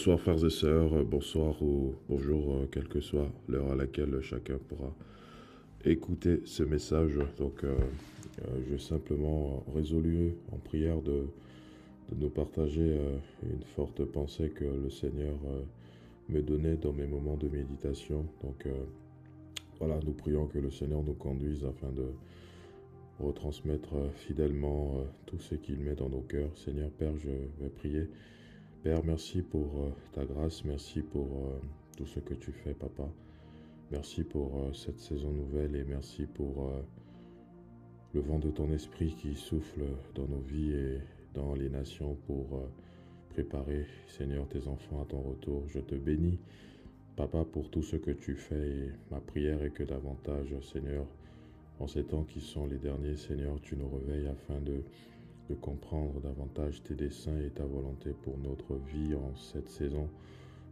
Bonsoir frères et sœurs, bonsoir ou bonjour, quelle que soit l'heure à laquelle chacun pourra écouter ce message. J'ai simplement résolu en prière de nous partager une forte pensée que le Seigneur me donnait dans mes moments de méditation. Voilà, nous prions que le Seigneur nous conduise afin de retransmettre fidèlement tout ce qu'il met dans nos cœurs. Seigneur Père, je vais prier. Père, merci pour ta grâce, merci pour tout ce que tu fais, Papa. Merci pour cette saison nouvelle et merci pour le vent de ton esprit qui souffle dans nos vies et dans les nations pour préparer, Seigneur, tes enfants à ton retour. Je te bénis, Papa, pour tout ce que tu fais et ma prière est que davantage, Seigneur, en ces temps qui sont les derniers, Seigneur, tu nous réveilles afin de comprendre davantage tes desseins et ta volonté pour notre vie en cette saison.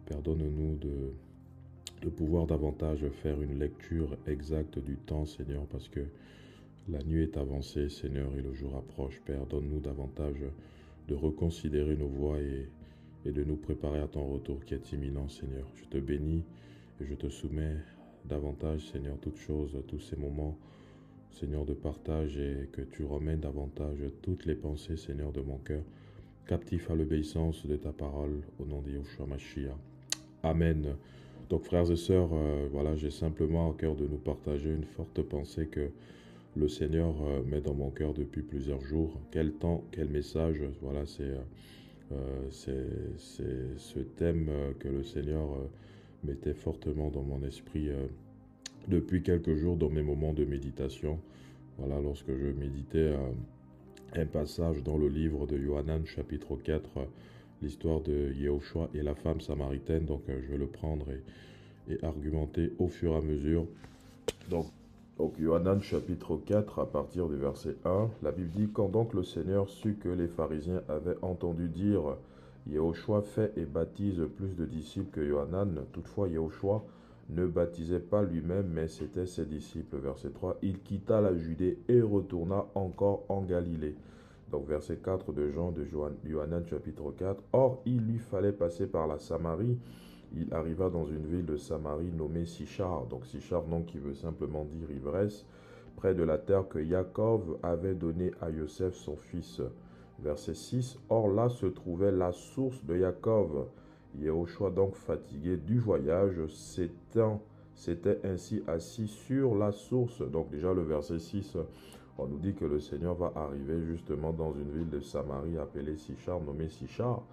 Pardonne-nous de pouvoir davantage faire une lecture exacte du temps, Seigneur, parce que la nuit est avancée, Seigneur, et le jour approche. Père, donne-nous davantage de reconsidérer nos voies et de nous préparer à ton retour qui est imminent, Seigneur. Je te bénis et je te soumets davantage, Seigneur, toutes choses, tous ces moments, Seigneur, de partage et que tu remènes davantage toutes les pensées, Seigneur, de mon cœur, captif à l'obéissance de ta parole, au nom de Yeshua Mashiach. Amen. Donc, frères et sœurs, voilà, j'ai simplement au cœur de nous partager une forte pensée que le Seigneur met dans mon cœur depuis plusieurs jours. Quel temps, quel message, voilà, c'est ce thème que le Seigneur mettait fortement dans mon esprit depuis quelques jours dans mes moments de méditation. Voilà, lorsque je méditais un passage dans le livre de Yohanan, chapitre 4, l'histoire de Yehoshua et la femme samaritaine. Donc, je vais le prendre et argumenter au fur et à mesure. Donc, Yohanan, chapitre 4, à partir du verset 1, la Bible dit: Quand donc le Seigneur sut que les pharisiens avaient entendu dire Yehoshua fait et baptise plus de disciples que Yohanan, toutefois Yehoshua ne baptisait pas lui-même, mais c'était ses disciples. Verset 3, il quitta la Judée et retourna encore en Galilée. Donc verset 4 de Jean de Yohanan chapitre 4. Or, il lui fallait passer par la Samarie. Il arriva dans une ville de Samarie nommée Sichar. Donc Sichar, nom qui veut simplement dire ivresse, près de la terre que Jacob avait donnée à Joseph son fils. Verset 6. Or là se trouvait la source de Jacob. Yehoshua, donc fatigué du voyage, s'était ainsi assis sur la source. Donc déjà le verset 6, on nous dit que le Seigneur va arriver justement dans une ville de Samarie appelée Sichar, nommée Sichar.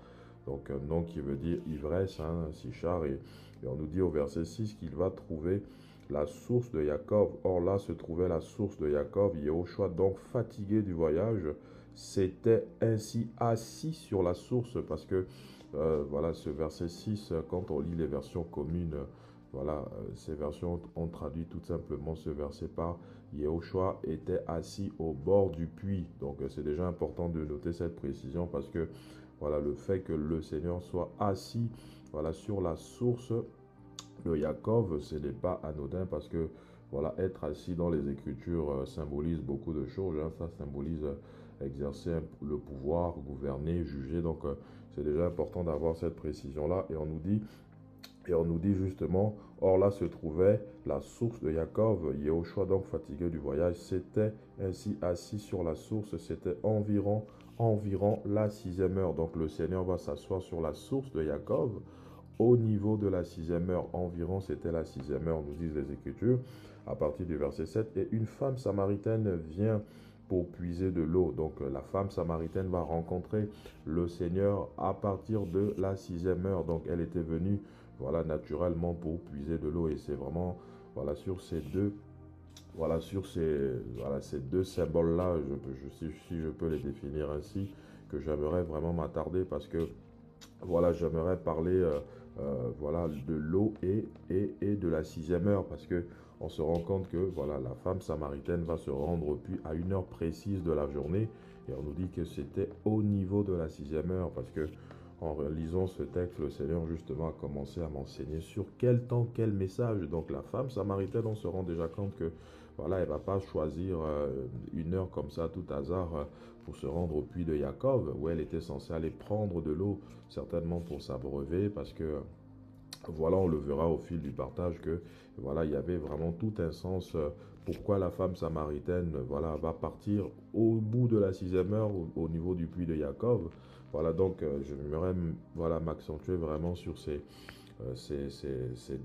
Donc un nom qui veut dire ivresse, Sichar. Et on nous dit au verset 6 qu'il va trouver la source de Jacob. Or là se trouvait la source de Jacob. Yehoshua, donc fatigué du voyage, s'était ainsi assis sur la source, parce que voilà, ce verset 6, quand on lit les versions communes, voilà, ces versions ont traduit tout simplement ce verset par Yehoshua était assis au bord du puits. Donc c'est déjà important de noter cette précision, parce que voilà, le fait que le Seigneur soit assis, voilà, sur la source de Jacob, ce n'est pas anodin, parce que voilà, être assis dans les Écritures symbolise beaucoup de choses. Ça symbolise exercer le pouvoir, gouverner, juger. Donc c'est déjà important d'avoir cette précision-là. Et on nous dit justement, or là se trouvait la source de Jacob. Yehoshua, donc fatigué du voyage, s'était ainsi assis sur la source. C'était environ la 6e heure. Donc le Seigneur va s'asseoir sur la source de Jacob. Au niveau de la 6e heure, environ c'était la 6e heure, nous disent les Écritures, à partir du verset 7. Et une femme samaritaine vient pour puiser de l'eau. Donc la femme samaritaine va rencontrer le Seigneur à partir de la 6e heure. Donc elle était venue, voilà, naturellement pour puiser de l'eau. Et c'est vraiment, voilà, sur ces deux, ces deux symboles-là, si je peux les définir ainsi, que j'aimerais vraiment m'attarder, parce que voilà, j'aimerais parler voilà, de l'eau et de la 6e heure, parce que on se rend compte que voilà, la femme samaritaine va se rendre au puits à une heure précise de la journée, et on nous dit que c'était au niveau de la 6e heure, parce que en lisant ce texte, le Seigneur justement a commencé à m'enseigner sur quel temps, quel message. Donc la femme samaritaine, on se rend déjà compte que voilà, elle ne va pas choisir une heure comme ça, tout hasard, pour se rendre au puits de Jacob, où elle était censée aller prendre de l'eau, certainement pour s'abreuver, parce que voilà, on le verra au fil du partage que voilà, il y avait vraiment tout un sens pourquoi la femme samaritaine voilà, va partir au bout de la sixième heure au niveau du puits de Jacob. Voilà, donc j'aimerais voilà, m'accentuer vraiment sur ces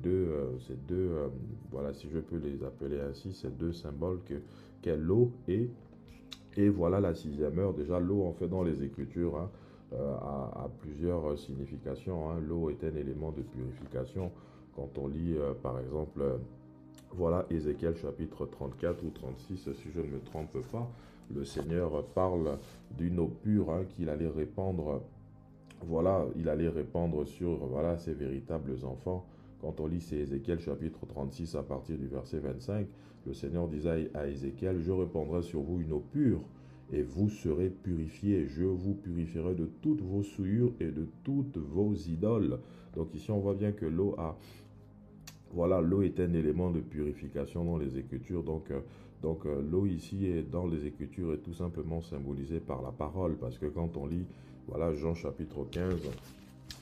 deux voilà, si je peux les appeler ainsi, ces deux symboles qu'est l'eau et voilà la sixième heure. Déjà, l'eau, en fait, dans les Écritures, hein, a plusieurs significations. Hein. L'eau est un élément de purification. Quand on lit, par exemple, voilà, Ézéchiel chapitre 34 ou 36, si je ne me trompe pas, le Seigneur parle d'une eau pure hein, qu'il allait répandre. Voilà, il allait répandre sur voilà, ses véritables enfants. Quand on lit c'est Ézéchiel chapitre 36 à partir du verset 25, le Seigneur disait à Ézéchiel, je répandrai sur vous une eau pure et vous serez purifiés. Je vous purifierai de toutes vos souillures et de toutes vos idoles. Donc ici on voit bien que voilà, l'eau est un élément de purification dans les Écritures. Donc l'eau ici est dans les Écritures est tout simplement symbolisée par la parole. Parce que quand on lit, voilà, Jean chapitre 15,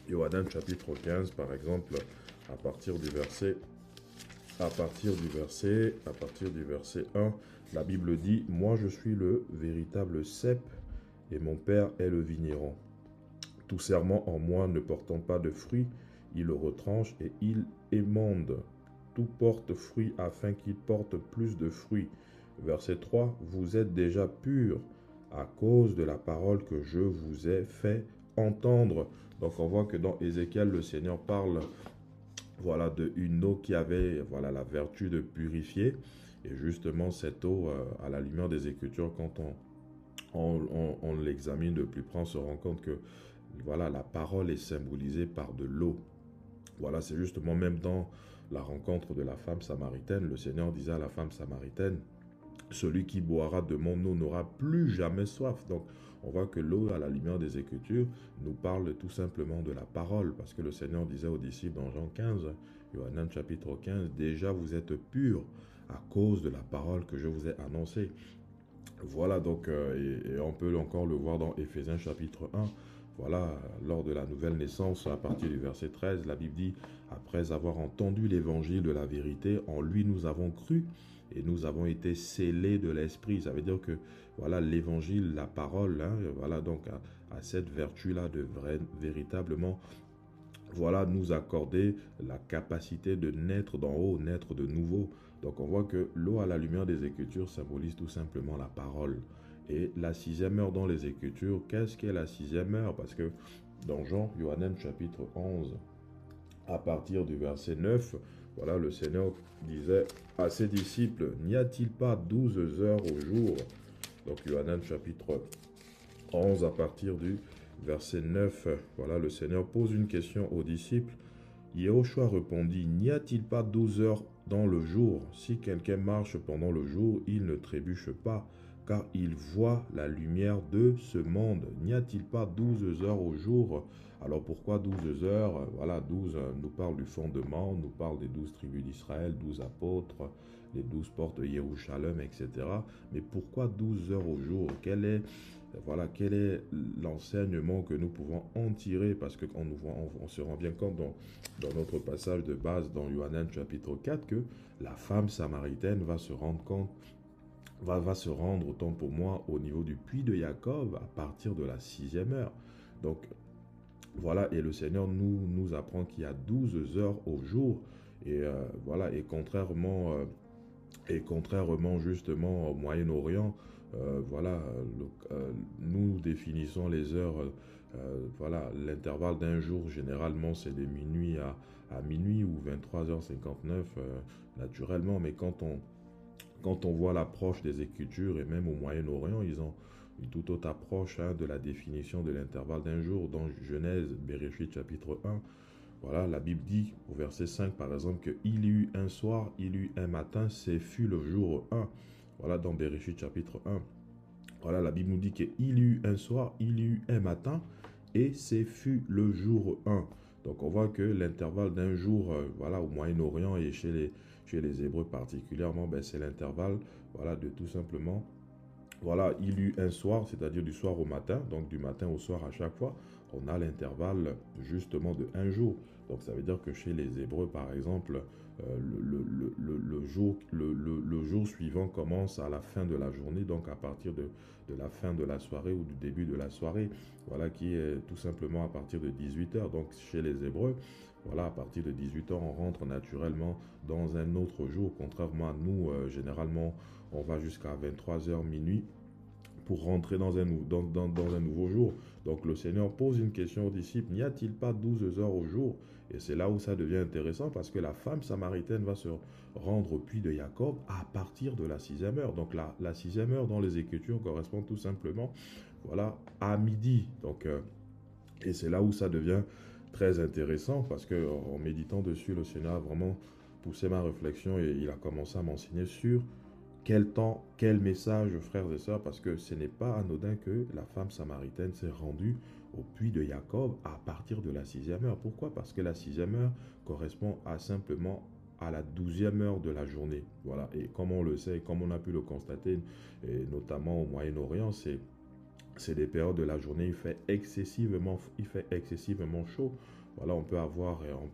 Yohanan chapitre 15, par exemple, à partir du verset, à partir du verset 1, la Bible dit, moi je suis le véritable cep et mon Père est le vigneron. Tout serment en moi ne portant pas de fruit, il le retranche et il émonde. Tout porte fruit afin qu'il porte plus de fruits. Verset 3, vous êtes déjà purs à cause de la parole que je vous ai fait entendre. Donc on voit que dans Ézéchiel, le Seigneur parle voilà, d'une eau qui avait voilà, la vertu de purifier. Et justement, cette eau, à la lumière des Écritures, quand on l'examine de plus près, on se rend compte que voilà, la parole est symbolisée par de l'eau. Voilà, c'est justement même dans la rencontre de la femme samaritaine, le Seigneur disait à la femme samaritaine, celui qui boira de mon eau n'aura plus jamais soif. Donc, on voit que l'eau, à la lumière des Écritures, nous parle tout simplement de la parole, parce que le Seigneur disait aux disciples dans Jean 15, Yohanan chapitre 15, déjà vous êtes purs à cause de la parole que je vous ai annoncée. Voilà donc, et on peut encore le voir dans Éphésiens chapitre 1. Voilà, lors de la nouvelle naissance, à partir du verset 13, la Bible dit, après avoir entendu l'évangile de la vérité, en lui nous avons cru et nous avons été scellés de l'esprit. Ça veut dire que, voilà, l'évangile, la parole, hein, voilà, donc, à cette vertu-là de véritablement voilà, nous accorder la capacité de naître d'en haut, naître de nouveau. Donc on voit que l'eau à la lumière des Écritures symbolise tout simplement la parole. Et la sixième heure dans les Écritures, qu'est-ce qu'est la sixième heure? Parce que dans Jean, Yohanan chapitre 11, à partir du verset 9, voilà, le Seigneur disait à ses disciples, n'y a-t-il pas 12 heures au jour? Donc Yohanan chapitre 11 à partir du verset 9, voilà, le Seigneur pose une question aux disciples. Yehoshua répondit, n'y a-t-il pas 12 heures dans le jour? Si quelqu'un marche pendant le jour, il ne trébuche pas, car il voit la lumière de ce monde. N'y a-t-il pas 12 heures au jour? Alors pourquoi 12 heures? Voilà, 12 nous parle du fondement, nous parle des 12 tribus d'Israël, 12 apôtres, les 12 portes de Jérusalem, etc. Mais pourquoi 12 heures au jour? Voilà, quel est l'enseignement que nous pouvons en tirer? Parce qu'on on se rend bien compte dans notre passage de base dans Yohanan chapitre 4 que la femme samaritaine va se rendre compte, va se rendre, autant pour moi, au niveau du puits de Jacob à partir de la sixième heure. Donc, voilà, et le Seigneur nous apprend qu'il y a 12 heures au jour. Et voilà, et contrairement justement au Moyen-Orient, voilà, nous définissons les heures, voilà, l'intervalle d'un jour, généralement c'est de minuit à minuit ou 23h59 naturellement, mais quand on voit l'approche des Écritures, et même au Moyen-Orient, ils ont une toute autre approche hein, de la définition de l'intervalle d'un jour. Dans Genèse, Bereshit chapitre 1, voilà, la Bible dit au verset 5 par exemple que il y eut un soir, il y eut un matin, c'est fut le jour 1. Voilà dans Bereshit chapitre 1. Voilà, la Bible nous dit qu'il y eut un soir, il y eut un matin et c'est fut le jour 1. Donc on voit que l'intervalle d'un jour, voilà, au Moyen-Orient et chez les Hébreux particulièrement, ben, c'est l'intervalle, voilà, de tout simplement, voilà, il y eut un soir, c'est-à-dire du soir au matin, donc du matin au soir à chaque fois, on a l'intervalle justement de un jour. Donc ça veut dire que chez les Hébreux, par exemple, le jour suivant commence à la fin de la journée, donc à partir de la fin de la soirée ou du début de la soirée, voilà, qui est tout simplement à partir de 18 heures. Donc chez les Hébreux, voilà, à partir de 18 heures, on rentre naturellement dans un autre jour, contrairement à nous, généralement, on va jusqu'à 23 heures minuit pour rentrer dans dans un nouveau jour. Donc le Seigneur pose une question aux disciples, n'y a-t-il pas 12 heures au jour? Et c'est là où ça devient intéressant parce que la femme samaritaine va se rendre au puits de Jacob à partir de la sixième heure. Donc la sixième heure dans les Écritures correspond tout simplement, voilà, à midi. Donc, et c'est là où ça devient très intéressant parce que en méditant dessus, le Seigneur a vraiment poussé ma réflexion et il a commencé à m'enseigner sur quel temps, quel message, frères et sœurs, parce que ce n'est pas anodin que la femme samaritaine s'est rendue au puits de Jacob à partir de la sixième heure. Pourquoi? Parce que la sixième heure correspond à simplement à la 12e heure de la journée. Voilà. Et comme on le sait, comme on a pu le constater, et notamment au Moyen-Orient, c'est des périodes de la journée, il fait excessivement chaud. Voilà, on peut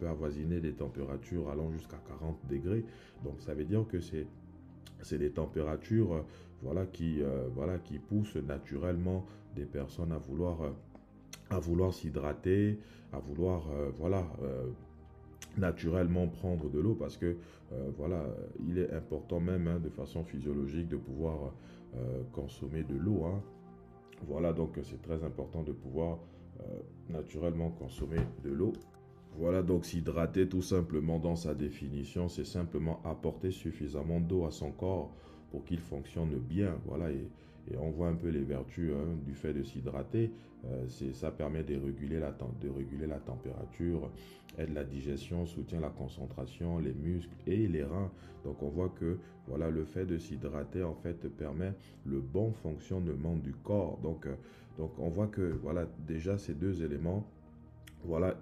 avoisiner des températures allant jusqu'à 40 degrés. Donc ça veut dire que c'est des températures voilà, qui poussent naturellement des personnes à vouloir s'hydrater, à vouloir naturellement prendre de l'eau parce que voilà, il est important même hein, de façon physiologique de pouvoir consommer de l'eau. Hein. Voilà, donc c'est très important de pouvoir naturellement consommer de l'eau. Voilà, donc s'hydrater tout simplement dans sa définition, c'est simplement apporter suffisamment d'eau à son corps pour qu'il fonctionne bien. Voilà, et on voit un peu les vertus hein, du fait de s'hydrater. Ça permet de réguler la température, aide la digestion, soutient la concentration, les muscles et les reins. Donc on voit que voilà, le fait de s'hydrater en fait permet le bon fonctionnement du corps. Donc on voit que voilà, déjà ces deux éléments voilà,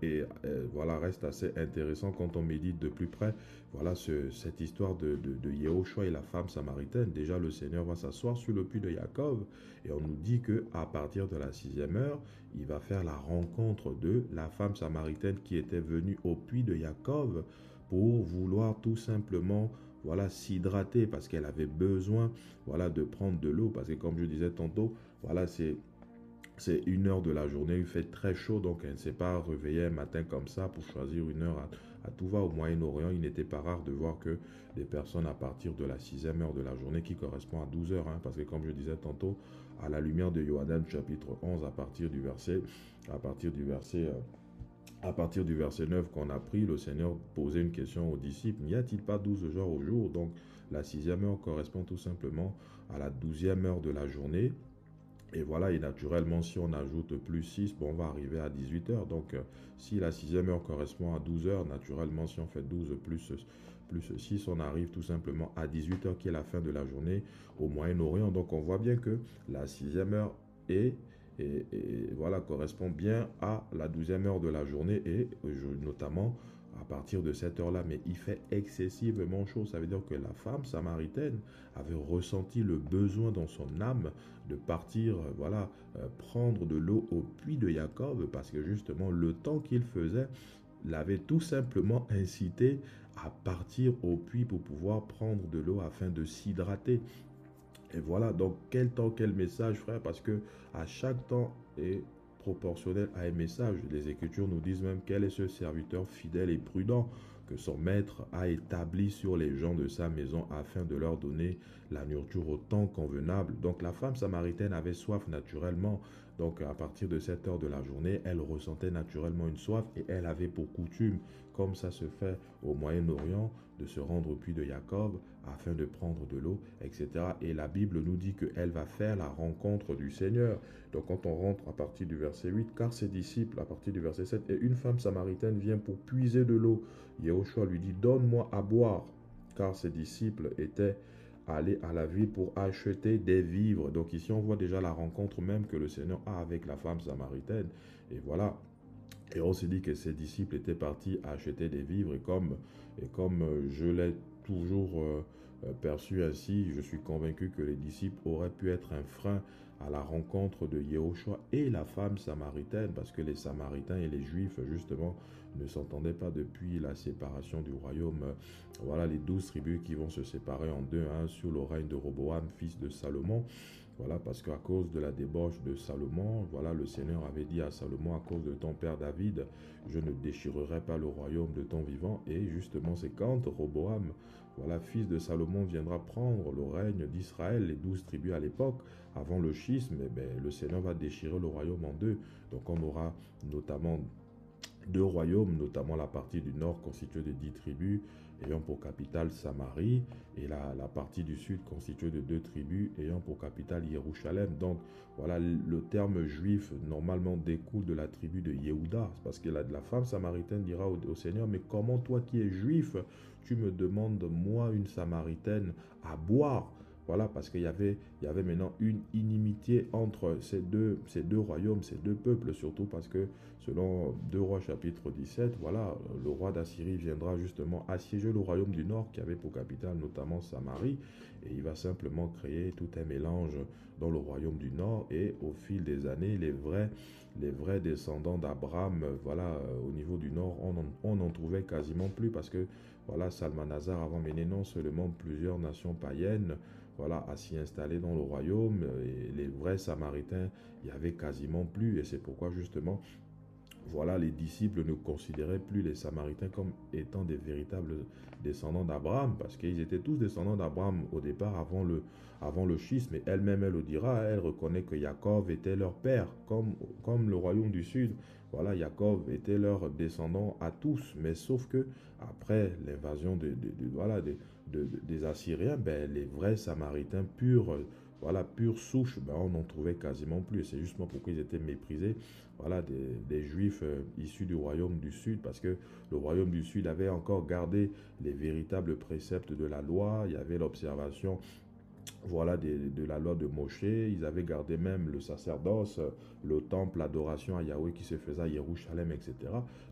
voilà, reste assez intéressant quand on médite de plus près. Voilà cette histoire de Yehoshua et la femme samaritaine. Déjà, le Seigneur va s'asseoir sur le puits de Jacob et on nous dit que à partir de la sixième heure, il va faire la rencontre de la femme samaritaine qui était venue au puits de Jacob pour vouloir tout simplement voilà s'hydrater parce qu'elle avait besoin voilà de prendre de l'eau parce que comme je disais tantôt, voilà c'est une heure de la journée, il fait très chaud, donc elle ne s'est pas réveillée un matin comme ça pour choisir une heure à tout va. Au Moyen-Orient, il n'était pas rare de voir que des personnes à partir de la sixième heure de la journée qui correspond à 12 heures, hein, parce que comme je disais tantôt, à la lumière de Yohanan chapitre 11, à partir du verset 9 qu'on a pris, le Seigneur posait une question aux disciples, n'y a-t-il pas 12 heures au jour? Donc la sixième heure correspond tout simplement à la 12e heure de la journée. Et voilà, et naturellement, si on ajoute plus 6, bon, on va arriver à 18 heures. Donc, si la sixième heure correspond à 12 heures, naturellement, si on fait 12 plus 6, on arrive tout simplement à 18 heures, qui est la fin de la journée au Moyen-Orient. Donc, on voit bien que la sixième heure voilà, correspond bien à la 12e heure de la journée et notamment à partir de cette heure-là, mais il fait excessivement chaud. Ça veut dire que la femme samaritaine avait ressenti le besoin dans son âme de partir, voilà, prendre de l'eau au puits de Jacob, parce que justement, le temps qu'il faisait l'avait tout simplement incité à partir au puits pour pouvoir prendre de l'eau afin de s'hydrater. Et voilà, donc quel temps, quel message, frère, parce que à chaque temps est proportionnel à un message. Les Écritures nous disent même quel est ce serviteur fidèle et prudent que son maître a établi sur les gens de sa maison afin de leur donner la nourriture au temps convenable. Donc la femme samaritaine avait soif naturellement. Donc à partir de cette heure de la journée, elle ressentait naturellement une soif et elle avait pour coutume, comme ça se fait au Moyen-Orient, de se rendre au puits de Jacob afin de prendre de l'eau, etc. Et la Bible nous dit qu'elle va faire la rencontre du Seigneur. Donc quand on rentre à partir du verset 8, car ses disciples, à partir du verset 7, et une femme samaritaine vient pour puiser de l'eau. Yehoshua lui dit, donne-moi à boire, car ses disciples étaient allés à la ville pour acheter des vivres. Donc ici on voit déjà la rencontre même que le Seigneur a avec la femme samaritaine. Et voilà. Et on s'est dit que ses disciples étaient partis acheter des vivres et comme toujours perçu ainsi. Je suis convaincu que les disciples auraient pu être un frein à la rencontre de Yehoshua et la femme samaritaine, parce que les Samaritains et les Juifs, justement, ne s'entendaient pas depuis la séparation du royaume. Voilà les 12 tribus qui vont se séparer en deux, hein, sous le règne de Roboam, fils de Salomon. Voilà, parce qu'à cause de la débauche de Salomon, voilà, le Seigneur avait dit à Salomon, à cause de ton père David, je ne déchirerai pas le royaume de ton vivant. Et justement, c'est quand Roboam, voilà, fils de Salomon, viendra prendre le règne d'Israël, les 12 tribus à l'époque, avant le schisme, eh bien, le Seigneur va déchirer le royaume en deux. Donc on aura notamment deux royaumes, notamment la partie du nord constituée de 10 tribus, ayant pour capitale Samarie, et la partie du sud constituée de 2 tribus, ayant pour capitale Jérusalem. Donc voilà, le terme juif normalement découle de la tribu de Yehuda, parce que la femme samaritaine dira au Seigneur, mais comment toi qui es juif, tu me demandes, moi, une samaritaine, à boire? Voilà, parce qu'il y avait maintenant une inimitié entre ces deux royaumes, ces deux peuples, surtout parce que selon 2 Rois chapitre 17, voilà, le roi d'Assyrie viendra justement assiéger le royaume du nord qui avait pour capitale notamment Samarie, et il va simplement créer tout un mélange dans le royaume du nord, et au fil des années, les vrais descendants d'Abraham, voilà, au niveau du nord, on n'en trouvait quasiment plus, parce que voilà, Salmanasar a mené non seulement plusieurs nations païennes, voilà, à s'y installer dans le royaume, et les vrais Samaritains, il y avait quasiment plus, et c'est pourquoi justement, voilà, les disciples ne considéraient plus les Samaritains comme étant des véritables descendants d'Abraham, parce qu'ils étaient tous descendants d'Abraham au départ, avant le schisme, et elle-même, elle le dira, elle reconnaît que Jacob était leur père, comme le royaume du sud. Voilà, Jacob était leur descendant à tous, mais sauf que après l'invasion voilà, des Assyriens, ben, les vrais Samaritains purs, voilà, pure souche, ben, on n'en trouvait quasiment plus. Et c'est justement pourquoi ils étaient méprisés, voilà, des Juifs issus du royaume du Sud, parce que le royaume du Sud avait encore gardé les véritables préceptes de la loi. Il y avait l'observation, voilà, de la loi de Moshe. Ils avaient gardé même le sacerdoce, le temple, l'adoration à Yahweh qui se faisait à Jérusalem, etc.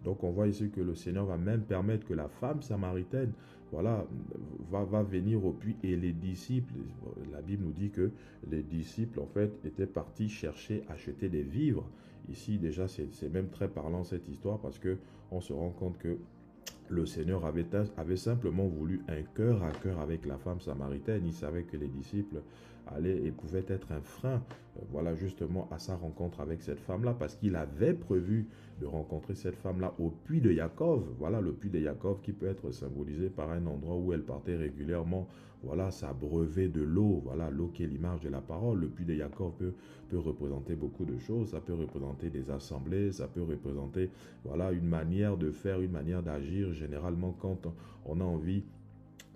Donc on voit ici que le Seigneur va même permettre que la femme samaritaine, voilà, va venir au puits, et les disciples, la Bible nous dit que les disciples en fait étaient partis chercher, acheter des vivres. Ici déjà c'est même très parlant cette histoire, parce que on se rend compte que le Seigneur avait simplement voulu un cœur à cœur avec la femme samaritaine. Il savait que les disciples allaient et pouvaient être un frein, voilà, justement à sa rencontre avec cette femme-là, parce qu'il avait prévu de rencontrer cette femme-là au puits de Jacob. Voilà, le puits de Jacob qui peut être symbolisé par un endroit où elle partait régulièrement, voilà, s'abreuver de l'eau. Voilà, l'eau qui est l'image de la parole. Le puits de Jacob peut représenter beaucoup de choses. Ça peut représenter des assemblées, ça peut représenter, voilà, une manière de faire, une manière d'agir. Généralement, quand on a envie,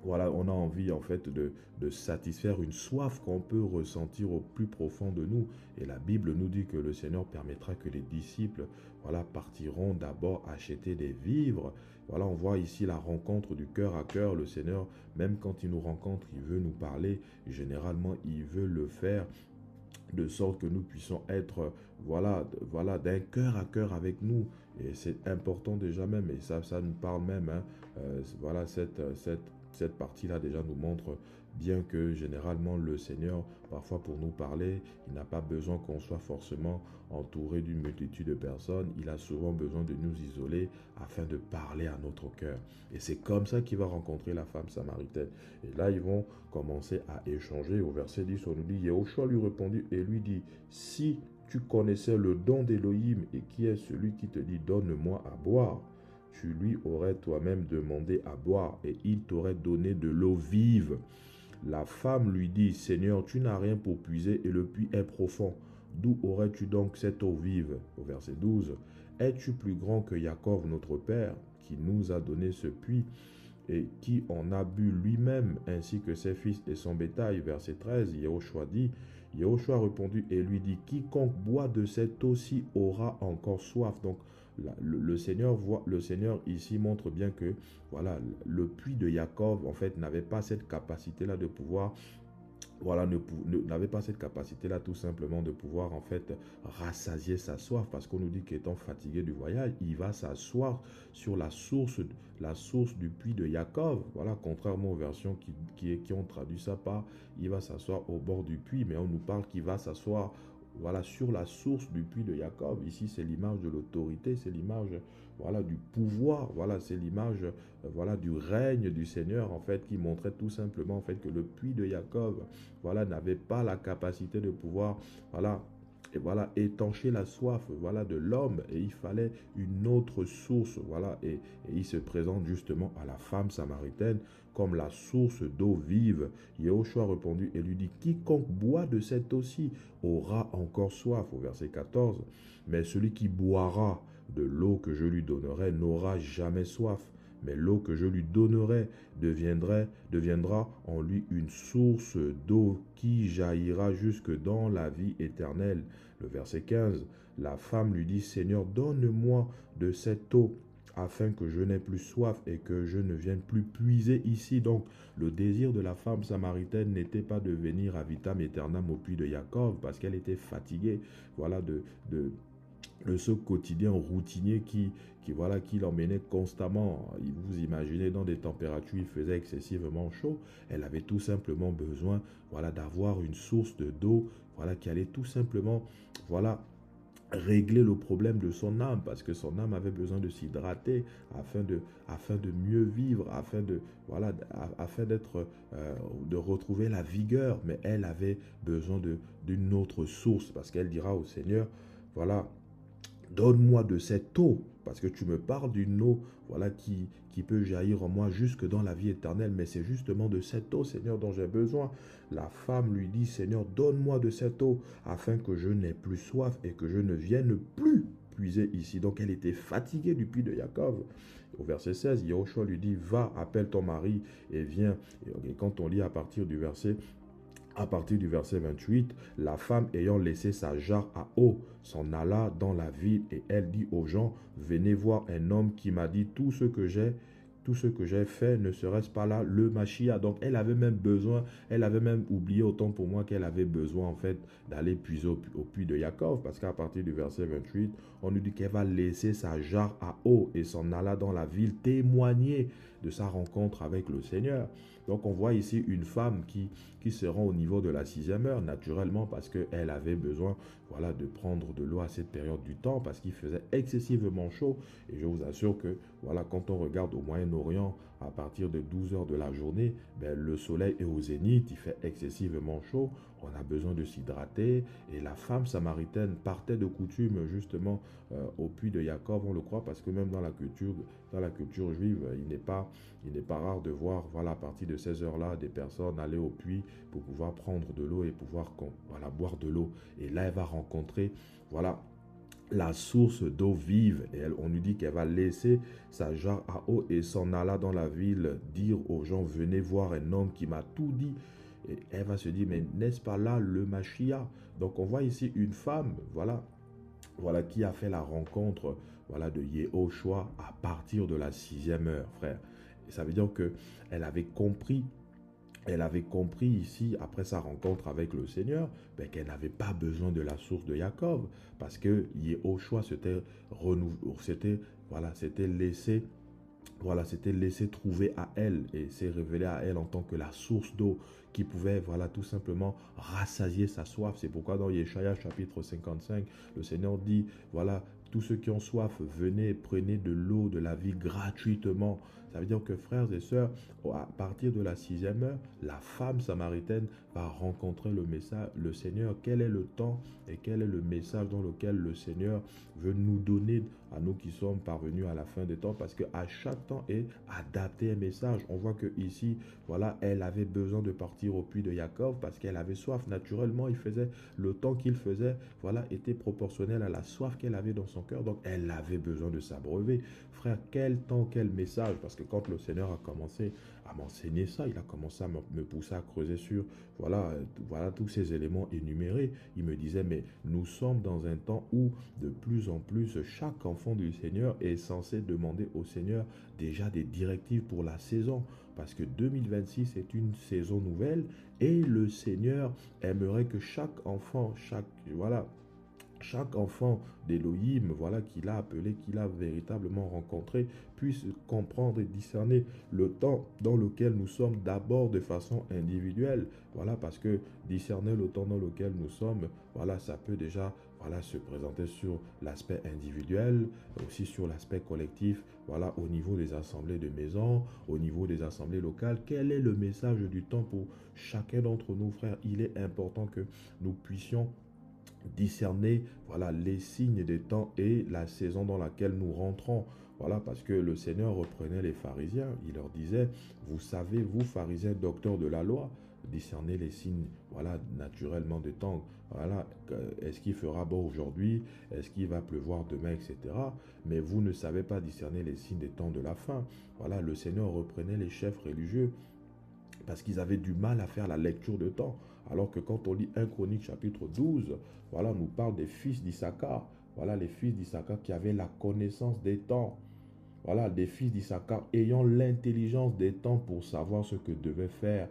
voilà, on a envie en fait de satisfaire une soif qu'on peut ressentir au plus profond de nous. Et la Bible nous dit que le Seigneur permettra que les disciples, voilà, partiront d'abord acheter des vivres. Voilà, on voit ici la rencontre du cœur à cœur. Le Seigneur, même quand il nous rencontre, il veut nous parler. Généralement, il veut le faire de sorte que nous puissions être, voilà, d'un cœur à cœur avec nous. Et c'est important déjà même, et ça nous parle même, hein, voilà, cette partie-là déjà nous montre bien que généralement le Seigneur, parfois pour nous parler, il n'a pas besoin qu'on soit forcément entouré d'une multitude de personnes. Il a souvent besoin de nous isoler afin de parler à notre cœur. Et c'est comme ça qu'il va rencontrer la femme samaritaine. Et là, ils vont commencer à échanger. Au verset 10, on nous dit, Yehoshua lui répondit et lui dit, si tu connaissais le don d'Élohim et qui est celui qui te dit, donne-moi à boire, tu lui aurais toi-même demandé à boire et il t'aurait donné de l'eau vive. La femme lui dit, Seigneur, tu n'as rien pour puiser et le puits est profond. D'où aurais-tu donc cette eau vive? Au verset 12, es-tu plus grand que Jacob notre père, qui nous a donné ce puits et qui en a bu lui-même, ainsi que ses fils et son bétail? Verset 13, Yehoshua répondit et lui dit, quiconque boit de cette eau-ci aura encore soif. Donc, le Seigneur ici montre bien que, voilà, le puits de Jacob, en fait, n'avait pas cette capacité-là de pouvoir voilà, n'avait pas cette capacité-là tout simplement de pouvoir en fait rassasier sa soif, parce qu'on nous dit qu'étant fatigué du voyage, il va s'asseoir sur la source du puits de Jacob. Voilà, contrairement aux versions qui ont traduit ça par il va s'asseoir au bord du puits, mais on nous parle qu'il va s'asseoir, voilà, sur la source du puits de Jacob. Ici, c'est l'image de l'autorité, c'est l'image, voilà, du pouvoir, voilà, c'est l'image, voilà, du règne du Seigneur, en fait, qui montrait tout simplement, en fait, que le puits de Jacob, voilà, n'avait pas la capacité de pouvoir, voilà, et voilà, étancher la soif, voilà, de l'homme, et il fallait une autre source, voilà, et il se présente justement à la femme samaritaine comme la source d'eau vive. Yahushua répondit et lui dit, quiconque boit de cette eau-ci aura encore soif, au verset 14, mais celui qui boira de l'eau que je lui donnerai n'aura jamais soif, mais l'eau que je lui donnerai deviendra en lui une source d'eau qui jaillira jusque dans la vie éternelle. Le verset 15, la femme lui dit, Seigneur, donne-moi de cette eau afin que je n'ai plus soif et que je ne vienne plus puiser ici. Donc, le désir de la femme samaritaine n'était pas de venir à vitam aeternam au puits de Jacob, parce qu'elle était fatiguée, voilà, de ce quotidien routinier qui l'emmenait constamment. Vous imaginez, dans des températures, il faisait excessivement chaud. Elle avait tout simplement besoin, voilà, d'avoir une source d'eau, voilà, qui allait tout simplement, voilà, régler le problème de son âme, parce que son âme avait besoin de s'hydrater afin de mieux vivre, afin d'être, de retrouver la vigueur. Mais elle avait besoin d'une autre source, parce qu'elle dira au Seigneur, voilà, donne-moi de cette eau, parce que tu me parles d'une eau, voilà, qui peut jaillir en moi jusque dans la vie éternelle, mais c'est justement de cette eau, Seigneur, dont j'ai besoin. La femme lui dit, Seigneur, donne-moi de cette eau, afin que je n'ai plus soif et que je ne vienne plus puiser ici. Donc elle était fatiguée du puits de Jacob. Au verset 16, Yahushua lui dit, va, appelle ton mari et viens. Et quand on lit à partir du verset 28, la femme ayant laissé sa jarre à eau s'en alla dans la ville et elle dit aux gens, venez voir un homme qui m'a dit tout ce que j'ai fait, ne serait-ce pas là le Mashiach. Donc elle avait même besoin, elle avait même oublié, autant pour moi, qu'elle avait besoin en fait d'aller puiser au puits de Jacob, parce qu'à partir du verset 28, on nous dit qu'elle va laisser sa jarre à eau et s'en alla dans la ville témoigner de sa rencontre avec le Seigneur. Donc on voit ici une femme qui se rend au niveau de la 6e heure, naturellement, parce qu'elle avait besoin, voilà, de prendre de l'eau à cette période du temps, parce qu'il faisait excessivement chaud. Et je vous assure que, voilà, quand on regarde au Moyen-Orient, à partir de 12 heures de la journée, le soleil est au zénith, il fait excessivement chaud, on a besoin de s'hydrater. Et la femme samaritaine partait de coutume justement au puits de Jacob, on le croit, parce que même dans la culture juive, il n'est pas rare de voir, voilà, à partir de ces heures-là, des personnes aller au puits pour pouvoir prendre de l'eau et pouvoir, voilà, boire de l'eau. Et là, elle va rencontrer, voilà, la source d'eau vive. Et on nous dit qu'elle va laisser sa jarre à eau et s'en alla dans la ville, dire aux gens, venez voir un homme qui m'a tout dit. Et elle va se dire, mais n'est-ce pas là le Mashiach? Donc on voit ici une femme, voilà, qui a fait la rencontre, voilà, de Yehoshua à partir de la 6e heure, frère. Et ça veut dire que elle avait compris ici, après sa rencontre avec le Seigneur, qu'elle n'avait pas besoin de la source de Jacob, parce que Yehoshua s'était laissé trouver à elle et s'est révélé à elle en tant que la source d'eau qui pouvait, voilà, tout simplement rassasier sa soif. C'est pourquoi dans Yeshaya chapitre 55, le Seigneur dit, voilà, tous ceux qui ont soif, venez, prenez de l'eau de la vie gratuitement. Ça veut dire que, frères et sœurs, à partir de la 6e heure, la femme samaritaine va rencontrer le Seigneur. Quel est le temps et quel est le message dans lequel le Seigneur veut nous donner à nous qui sommes parvenus à la fin des temps? Parce qu'à chaque temps est adapté un message. On voit que ici, voilà, elle avait besoin de partir au puits de Jacob parce qu'elle avait soif. Naturellement, le temps qu'il faisait, voilà, était proportionnel à la soif qu'elle avait dans son son cœur. Donc, elle avait besoin de s'abreuver. Frère, quel temps, quel message. Parce que quand le Seigneur a commencé à m'enseigner ça, il a commencé à me pousser à creuser sur, voilà tous ces éléments énumérés. Il me disait, mais nous sommes dans un temps où de plus en plus, chaque enfant du Seigneur est censé demander au Seigneur déjà des directives pour la saison. Parce que 2026 est une saison nouvelle et le Seigneur aimerait que chaque enfant, chaque enfant d'Élohim, qu'il a appelé, qu'il a véritablement rencontré, puisse comprendre et discerner le temps dans lequel nous sommes d'abord de façon individuelle. Parce que discerner le temps dans lequel nous sommes, ça peut déjà, se présenter sur l'aspect individuel, aussi sur l'aspect collectif, au niveau des assemblées de maison, au niveau des assemblées locales. Quel est le message du temps pour chacun d'entre nous, frères? Il est important que nous puissions discerner les signes des temps et la saison dans laquelle nous rentrons. Parce que le Seigneur reprenait les pharisiens, il leur disait, vous savez, vous pharisiens docteurs de la loi, discernez les signes naturellement de temps. Est-ce qu'il fera beau aujourd'hui, est-ce qu'il va pleuvoir demain, etc. Mais vous ne savez pas discerner les signes des temps de la fin. Le Seigneur reprenait les chefs religieux parce qu'ils avaient du mal à faire la lecture de temps. Alors que quand on lit 1 Chronique chapitre 12, nous parle des fils d'Issachar. Les fils d'Issachar qui avaient la connaissance des temps. Des fils d'Issachar ayant l'intelligence des temps pour savoir ce que devait faire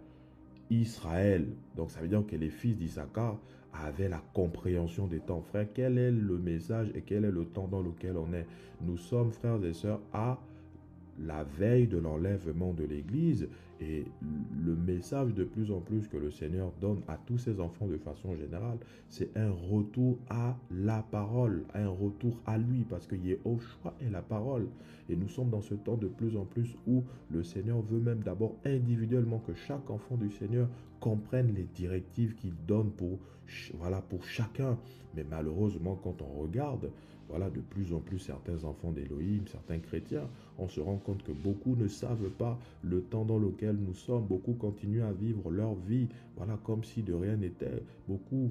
Israël. Donc ça veut dire que les fils d'Issachar avaient la compréhension des temps. Frère, quel est le message et quel est le temps dans lequel on est? Nous sommes, frères et sœurs, à la veille de l'enlèvement de l'Église, et le message de plus en plus que le Seigneur donne à tous ses enfants de façon générale, c'est un retour à la parole, un retour à lui, parce que Yehoshua est la parole. Et nous sommes dans ce temps de plus en plus où le Seigneur veut même d'abord individuellement que chaque enfant du Seigneur comprenne les directives qu'il donne pour chacun. Mais malheureusement, quand on regarde, de plus en plus certains enfants d'Élohim, certains chrétiens, on se rend compte que beaucoup ne savent pas le temps dans lequel nous sommes. Beaucoup continuent à vivre leur vie, comme si de rien n'était. Beaucoup,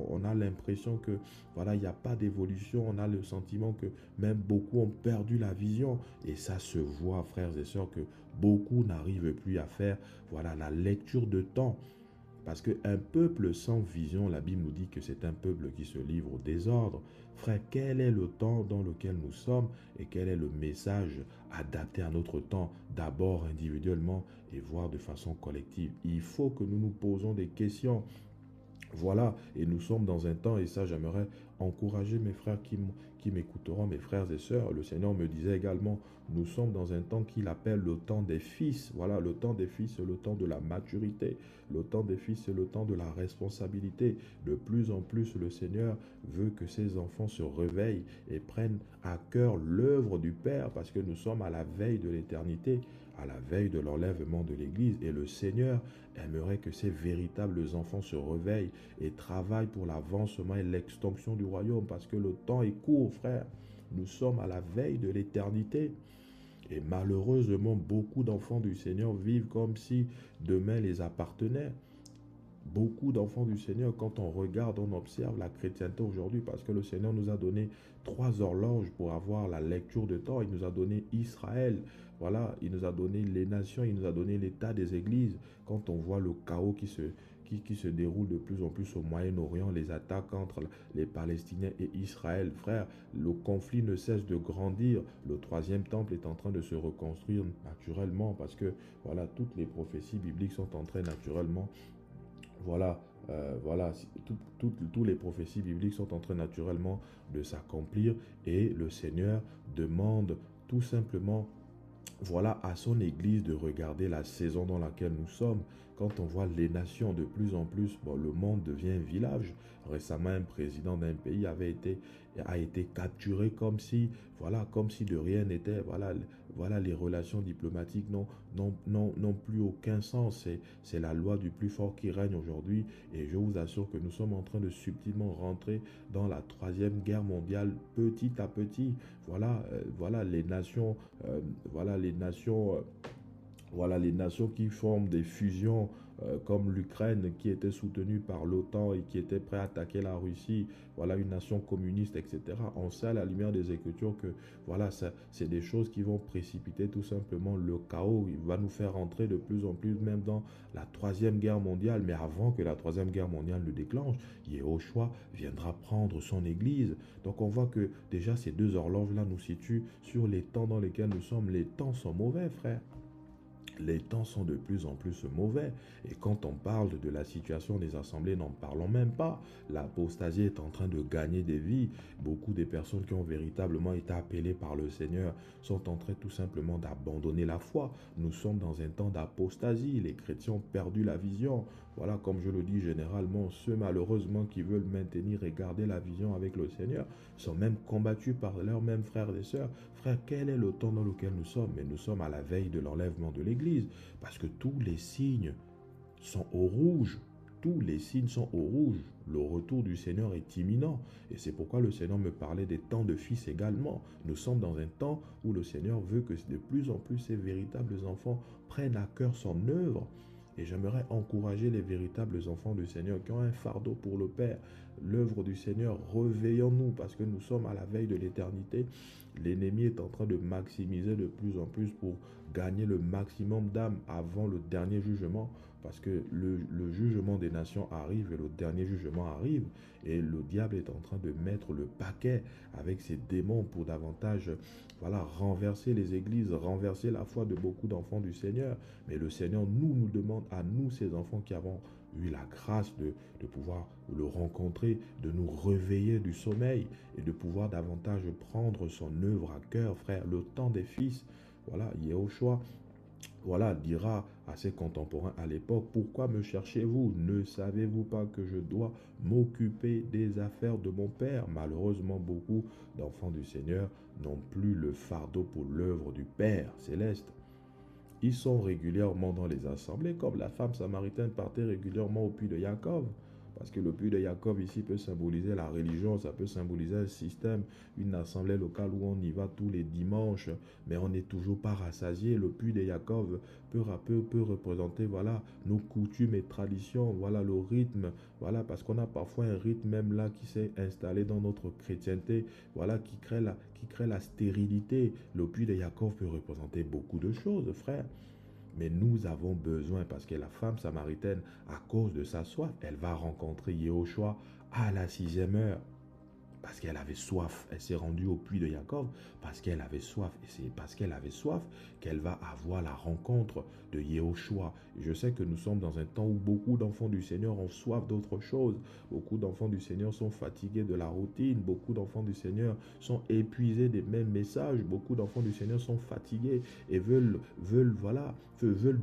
on a l'impression que, il n'y a pas d'évolution. On a le sentiment que même beaucoup ont perdu la vision. Et ça se voit, frères et sœurs, que beaucoup n'arrivent plus à faire, la lecture de temps. Parce qu'un peuple sans vision, la Bible nous dit que c'est un peuple qui se livre au désordre. Frère, quel est le temps dans lequel nous sommes et quel est le message adapté à notre temps, d'abord individuellement et voire de façon collective? Il faut que nous nous posons des questions. Et nous sommes dans un temps, et ça j'aimerais encourager mes frères qui m'écouteront, mes frères et sœurs. Le Seigneur me disait également, nous sommes dans un temps qu'il appelle le temps des fils. Le temps des fils, c'est le temps de la maturité. Le temps des fils, c'est le temps de la responsabilité. De plus en plus, le Seigneur veut que ses enfants se réveillent et prennent à cœur l'œuvre du Père, parce que nous sommes à la veille de l'éternité, à la veille de l'enlèvement de l'Église, et le Seigneur aimerait que ces véritables enfants se réveillent et travaillent pour l'avancement et l'extension du royaume, parce que le temps est court, frère. Nous sommes à la veille de l'éternité. Et malheureusement, beaucoup d'enfants du Seigneur vivent comme si demain les appartenait. Beaucoup d'enfants du Seigneur, quand on regarde, on observe la chrétienté aujourd'hui, parce que le Seigneur nous a donné 3 horloges pour avoir la lecture de temps. Il nous a donné Israël, il nous a donné les nations, il nous a donné l'état des églises. Quand on voit le chaos qui se déroule de plus en plus au Moyen-Orient, les attaques entre les Palestiniens et Israël, frère, le conflit ne cesse de grandir. Le 3e temple est en train de se reconstruire naturellement, parce que toutes les prophéties bibliques sont en train naturellement tous les prophéties bibliques sont en train naturellement de s'accomplir, et le Seigneur demande tout simplement à son Église de regarder la saison dans laquelle nous sommes. Quand on voit les nations de plus en plus, le monde devient un village. Récemment, un président d'un pays a été capturé comme si de rien n'était. Les relations diplomatiques n'ont plus aucun sens. C'est la loi du plus fort qui règne aujourd'hui. Et je vous assure que nous sommes en train de subtilement rentrer dans la 3e guerre mondiale petit à petit. Les nations qui forment des fusions comme l'Ukraine qui était soutenue par l'OTAN et qui était prêt à attaquer la Russie, voilà, une nation communiste, etc. On sait à la lumière des Écritures que voilà, c'est des choses qui vont précipiter tout simplement le chaos. Il va nous faire entrer de plus en plus même dans la troisième guerre mondiale. Mais avant que la troisième guerre mondiale ne déclenche, Yehoshua viendra prendre son église. Donc on voit que déjà ces deux horloges-là nous situent sur les temps dans lesquels nous sommes. Les temps sont mauvais, frère. Les temps sont de plus en plus mauvais. Et quand on parle de la situation des assemblées, n'en parlons même pas. L'apostasie est en train de gagner des vies. Beaucoup des personnes qui ont véritablement été appelées par le Seigneur sont en train tout simplement d'abandonner la foi. Nous sommes dans un temps d'apostasie. Les chrétiens ont perdu la vision. Voilà, comme je le dis généralement, ceux malheureusement qui veulent maintenir et garder la vision avec le Seigneur sont même combattus par leurs mêmes frères et sœurs. Frère, quel est le temps dans lequel nous sommes? Mais nous sommes à la veille de l'enlèvement de l'Église, parce que tous les signes sont au rouge. Tous les signes sont au rouge. Le retour du Seigneur est imminent. Et c'est pourquoi le Seigneur me parlait des temps de fils également. Nous sommes dans un temps où le Seigneur veut que de plus en plus ses véritables enfants prennent à cœur son œuvre. Et j'aimerais encourager les véritables enfants du Seigneur qui ont un fardeau pour le Père. L'œuvre du Seigneur, réveillons-nous parce que nous sommes à la veille de l'éternité. L'ennemi est en train de maximiser de plus en plus pour gagner le maximum d'âmes avant le dernier jugement. Parce que le jugement des nations arrive et le dernier jugement arrive. Et le diable est en train de mettre le paquet avec ses démons pour davantage voilà, renverser les églises, renverser la foi de beaucoup d'enfants du Seigneur. Mais le Seigneur nous demande à nous, ces enfants qui avons eu la grâce de pouvoir le rencontrer, de nous réveiller du sommeil et de pouvoir davantage prendre son œuvre à cœur, frère. Le temps des fils, voilà, Yehoshua, voilà, dira à ses contemporains à l'époque, pourquoi me cherchez-vous? Ne savez-vous pas que je dois m'occuper des affaires de mon Père? Malheureusement, beaucoup d'enfants du Seigneur n'ont plus le fardeau pour l'œuvre du Père céleste. Ils sont régulièrement dans les assemblées, comme la femme samaritaine partait régulièrement au puits de Jacob. Parce que le puits de Jacob ici peut symboliser la religion, ça peut symboliser un système, une assemblée locale où on y va tous les dimanches, mais on n'est toujours pas rassasié. Le puits de Jacob peut représenter voilà, nos coutumes et traditions, voilà le rythme, voilà, parce qu'on a parfois un rythme même là qui s'est installé dans notre chrétienté, voilà, qui crée la stérilité. Le puits de Jacob peut représenter beaucoup de choses, frère. Mais nous avons besoin, parce que la femme samaritaine, à cause de sa soif, elle va rencontrer Yehoshua à la 6e heure. Parce qu'elle avait soif. Elle s'est rendue au puits de Jacob parce qu'elle avait soif. Et c'est parce qu'elle avait soif qu'elle va avoir la rencontre de Yehoshua. Je sais que nous sommes dans un temps où beaucoup d'enfants du Seigneur ont soif d'autre chose. Beaucoup d'enfants du Seigneur sont fatigués de la routine. Beaucoup d'enfants du Seigneur sont épuisés des mêmes messages. Beaucoup d'enfants du Seigneur sont fatigués et veulent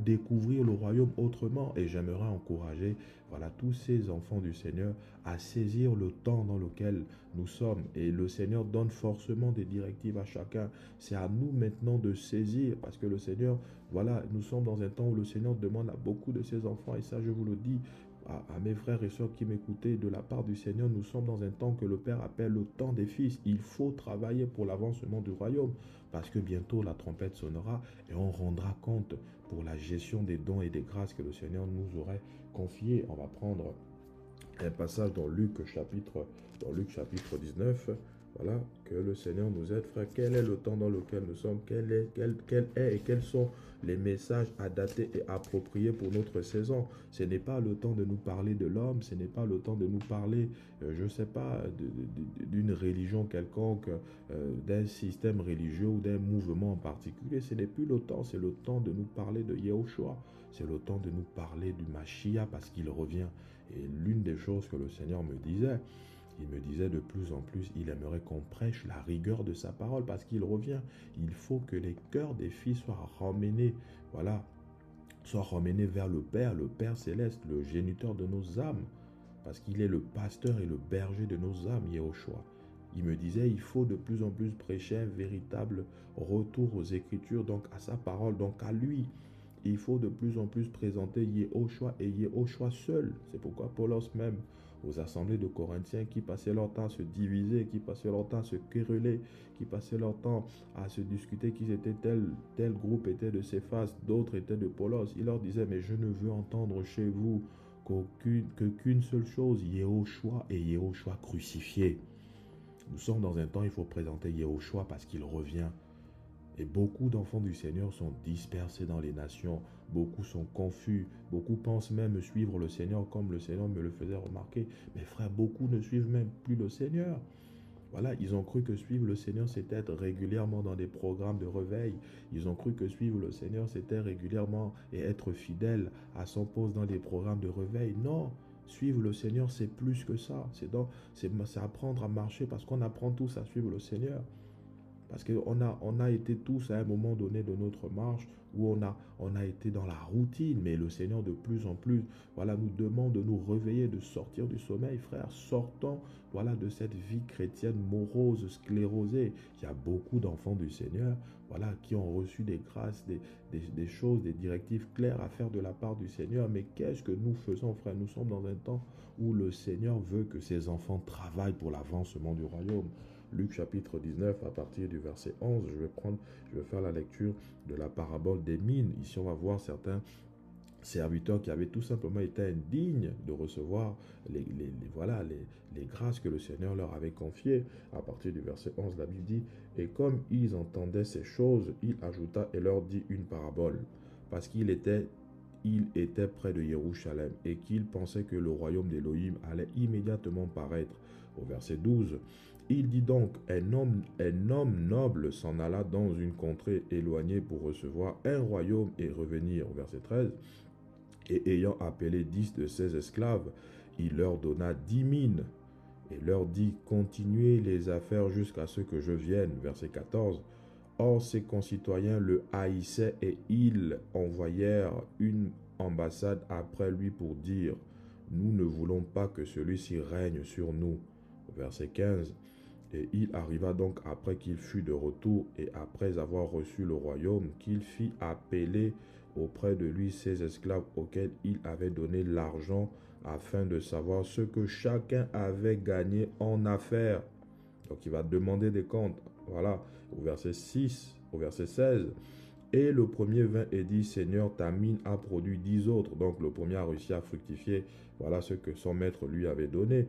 découvrir le royaume autrement. Et j'aimerais encourager voilà, tous ces enfants du Seigneur à saisir le temps dans lequel nous sommes. Et le Seigneur donne forcément des directives à chacun. C'est à nous maintenant de saisir, parce que le Seigneur, voilà, nous sommes dans un temps où le Seigneur demande à beaucoup de ses enfants, et ça je vous le dis, à mes frères et sœurs qui m'écoutaient, de la part du Seigneur, nous sommes dans un temps que le Père appelle le temps des fils. Il faut travailler pour l'avancement du royaume, parce que bientôt la trompette sonnera et on rendra compte pour la gestion des dons et des grâces que le Seigneur nous aurait confiés. On va prendre un passage dans Luc chapitre 19. Voilà, que le Seigneur nous aide, frère. Quel est le temps dans lequel nous sommes? Quel est et quels sont les messages adaptés et appropriés pour notre saison? Ce n'est pas le temps de nous parler de l'homme, ce n'est pas le temps de nous parler, je ne sais pas, d'une religion quelconque, d'un système religieux ou d'un mouvement en particulier. Ce n'est plus le temps, c'est le temps de nous parler de Yehoshua. C'est le temps de nous parler du Mashiach parce qu'il revient. Et l'une des choses que le Seigneur me disait, il me disait de plus en plus, il aimerait qu'on prêche la rigueur de sa parole parce qu'il revient. Il faut que les cœurs des filles soient ramenés, voilà, soient ramenés vers le Père céleste, le géniteur de nos âmes, parce qu'il est le pasteur et le berger de nos âmes, Yehoshua. Il me disait, il faut de plus en plus prêcher un véritable retour aux Écritures, donc à sa parole, donc à lui. Il faut de plus en plus présenter Yehoshua et Yehoshua seul. C'est pourquoi Paulos même, aux assemblées de Corinthiens qui passaient leur temps à se diviser, qui passaient leur temps à se quereller, qui passaient leur temps à se discuter qu'ils étaient tel groupe était de Céphas, d'autres étaient de Paulos. Il leur disait, mais je ne veux entendre chez vous qu'une seule chose, Yehoshua et Yehoshua crucifié. Nous sommes dans un temps, il faut présenter Yehoshua parce qu'il revient. Et beaucoup d'enfants du Seigneur sont dispersés dans les nations. Beaucoup sont confus. Beaucoup pensent même suivre le Seigneur comme le Seigneur me le faisait remarquer. Mes frères, beaucoup ne suivent même plus le Seigneur. Voilà, ils ont cru que suivre le Seigneur, c'était être régulièrement dans des programmes de réveil. Ils ont cru que suivre le Seigneur, c'était régulièrement et être fidèle à son poste dans des programmes de réveil. Non, suivre le Seigneur, c'est plus que ça. C'est apprendre à marcher parce qu'on apprend tous à suivre le Seigneur. Parce qu'on a été tous à un moment donné de notre marche où on a été dans la routine. Mais le Seigneur de plus en plus, voilà, nous demande de nous réveiller, de sortir du sommeil. Frère, sortons, voilà, de cette vie chrétienne morose, sclérosée. Il y a beaucoup d'enfants du Seigneur, voilà, qui ont reçu des grâces, des choses, des directives claires à faire de la part du Seigneur. Mais qu'est-ce que nous faisons, frère? Nous sommes dans un temps où le Seigneur veut que ses enfants travaillent pour l'avancement du royaume. Luc chapitre 19, à partir du verset 11, je vais faire la lecture de la parabole des mines. Ici, on va voir certains serviteurs qui avaient tout simplement été indignes de recevoir les grâces que le Seigneur leur avait confiées. À partir du verset 11, la Bible dit, « Et comme ils entendaient ces choses, il ajouta et leur dit une parabole, parce qu'il était près de Jérusalem et qu'il pensait que le royaume d'Élohim allait immédiatement paraître. » Au verset 12, il dit donc, un homme noble s'en alla dans une contrée éloignée pour recevoir un royaume et revenir. Au verset 13, et ayant appelé 10 de ses esclaves, il leur donna 10 mines et leur dit, continuez les affaires jusqu'à ce que je vienne. Verset 14, or ses concitoyens le haïssaient et ils envoyèrent une ambassade après lui pour dire, nous ne voulons pas que celui-ci règne sur nous. Verset 15, et il arriva donc après qu'il fut de retour et après avoir reçu le royaume, qu'il fit appeler auprès de lui ses esclaves auxquels il avait donné l'argent afin de savoir ce que chacun avait gagné en affaires. Donc il va demander des comptes. Voilà, au verset 6, au verset 16. Et le premier vint et dit, Seigneur, ta mine a produit 10 autres. Donc le premier a réussi à fructifier. Voilà ce que son maître lui avait donné.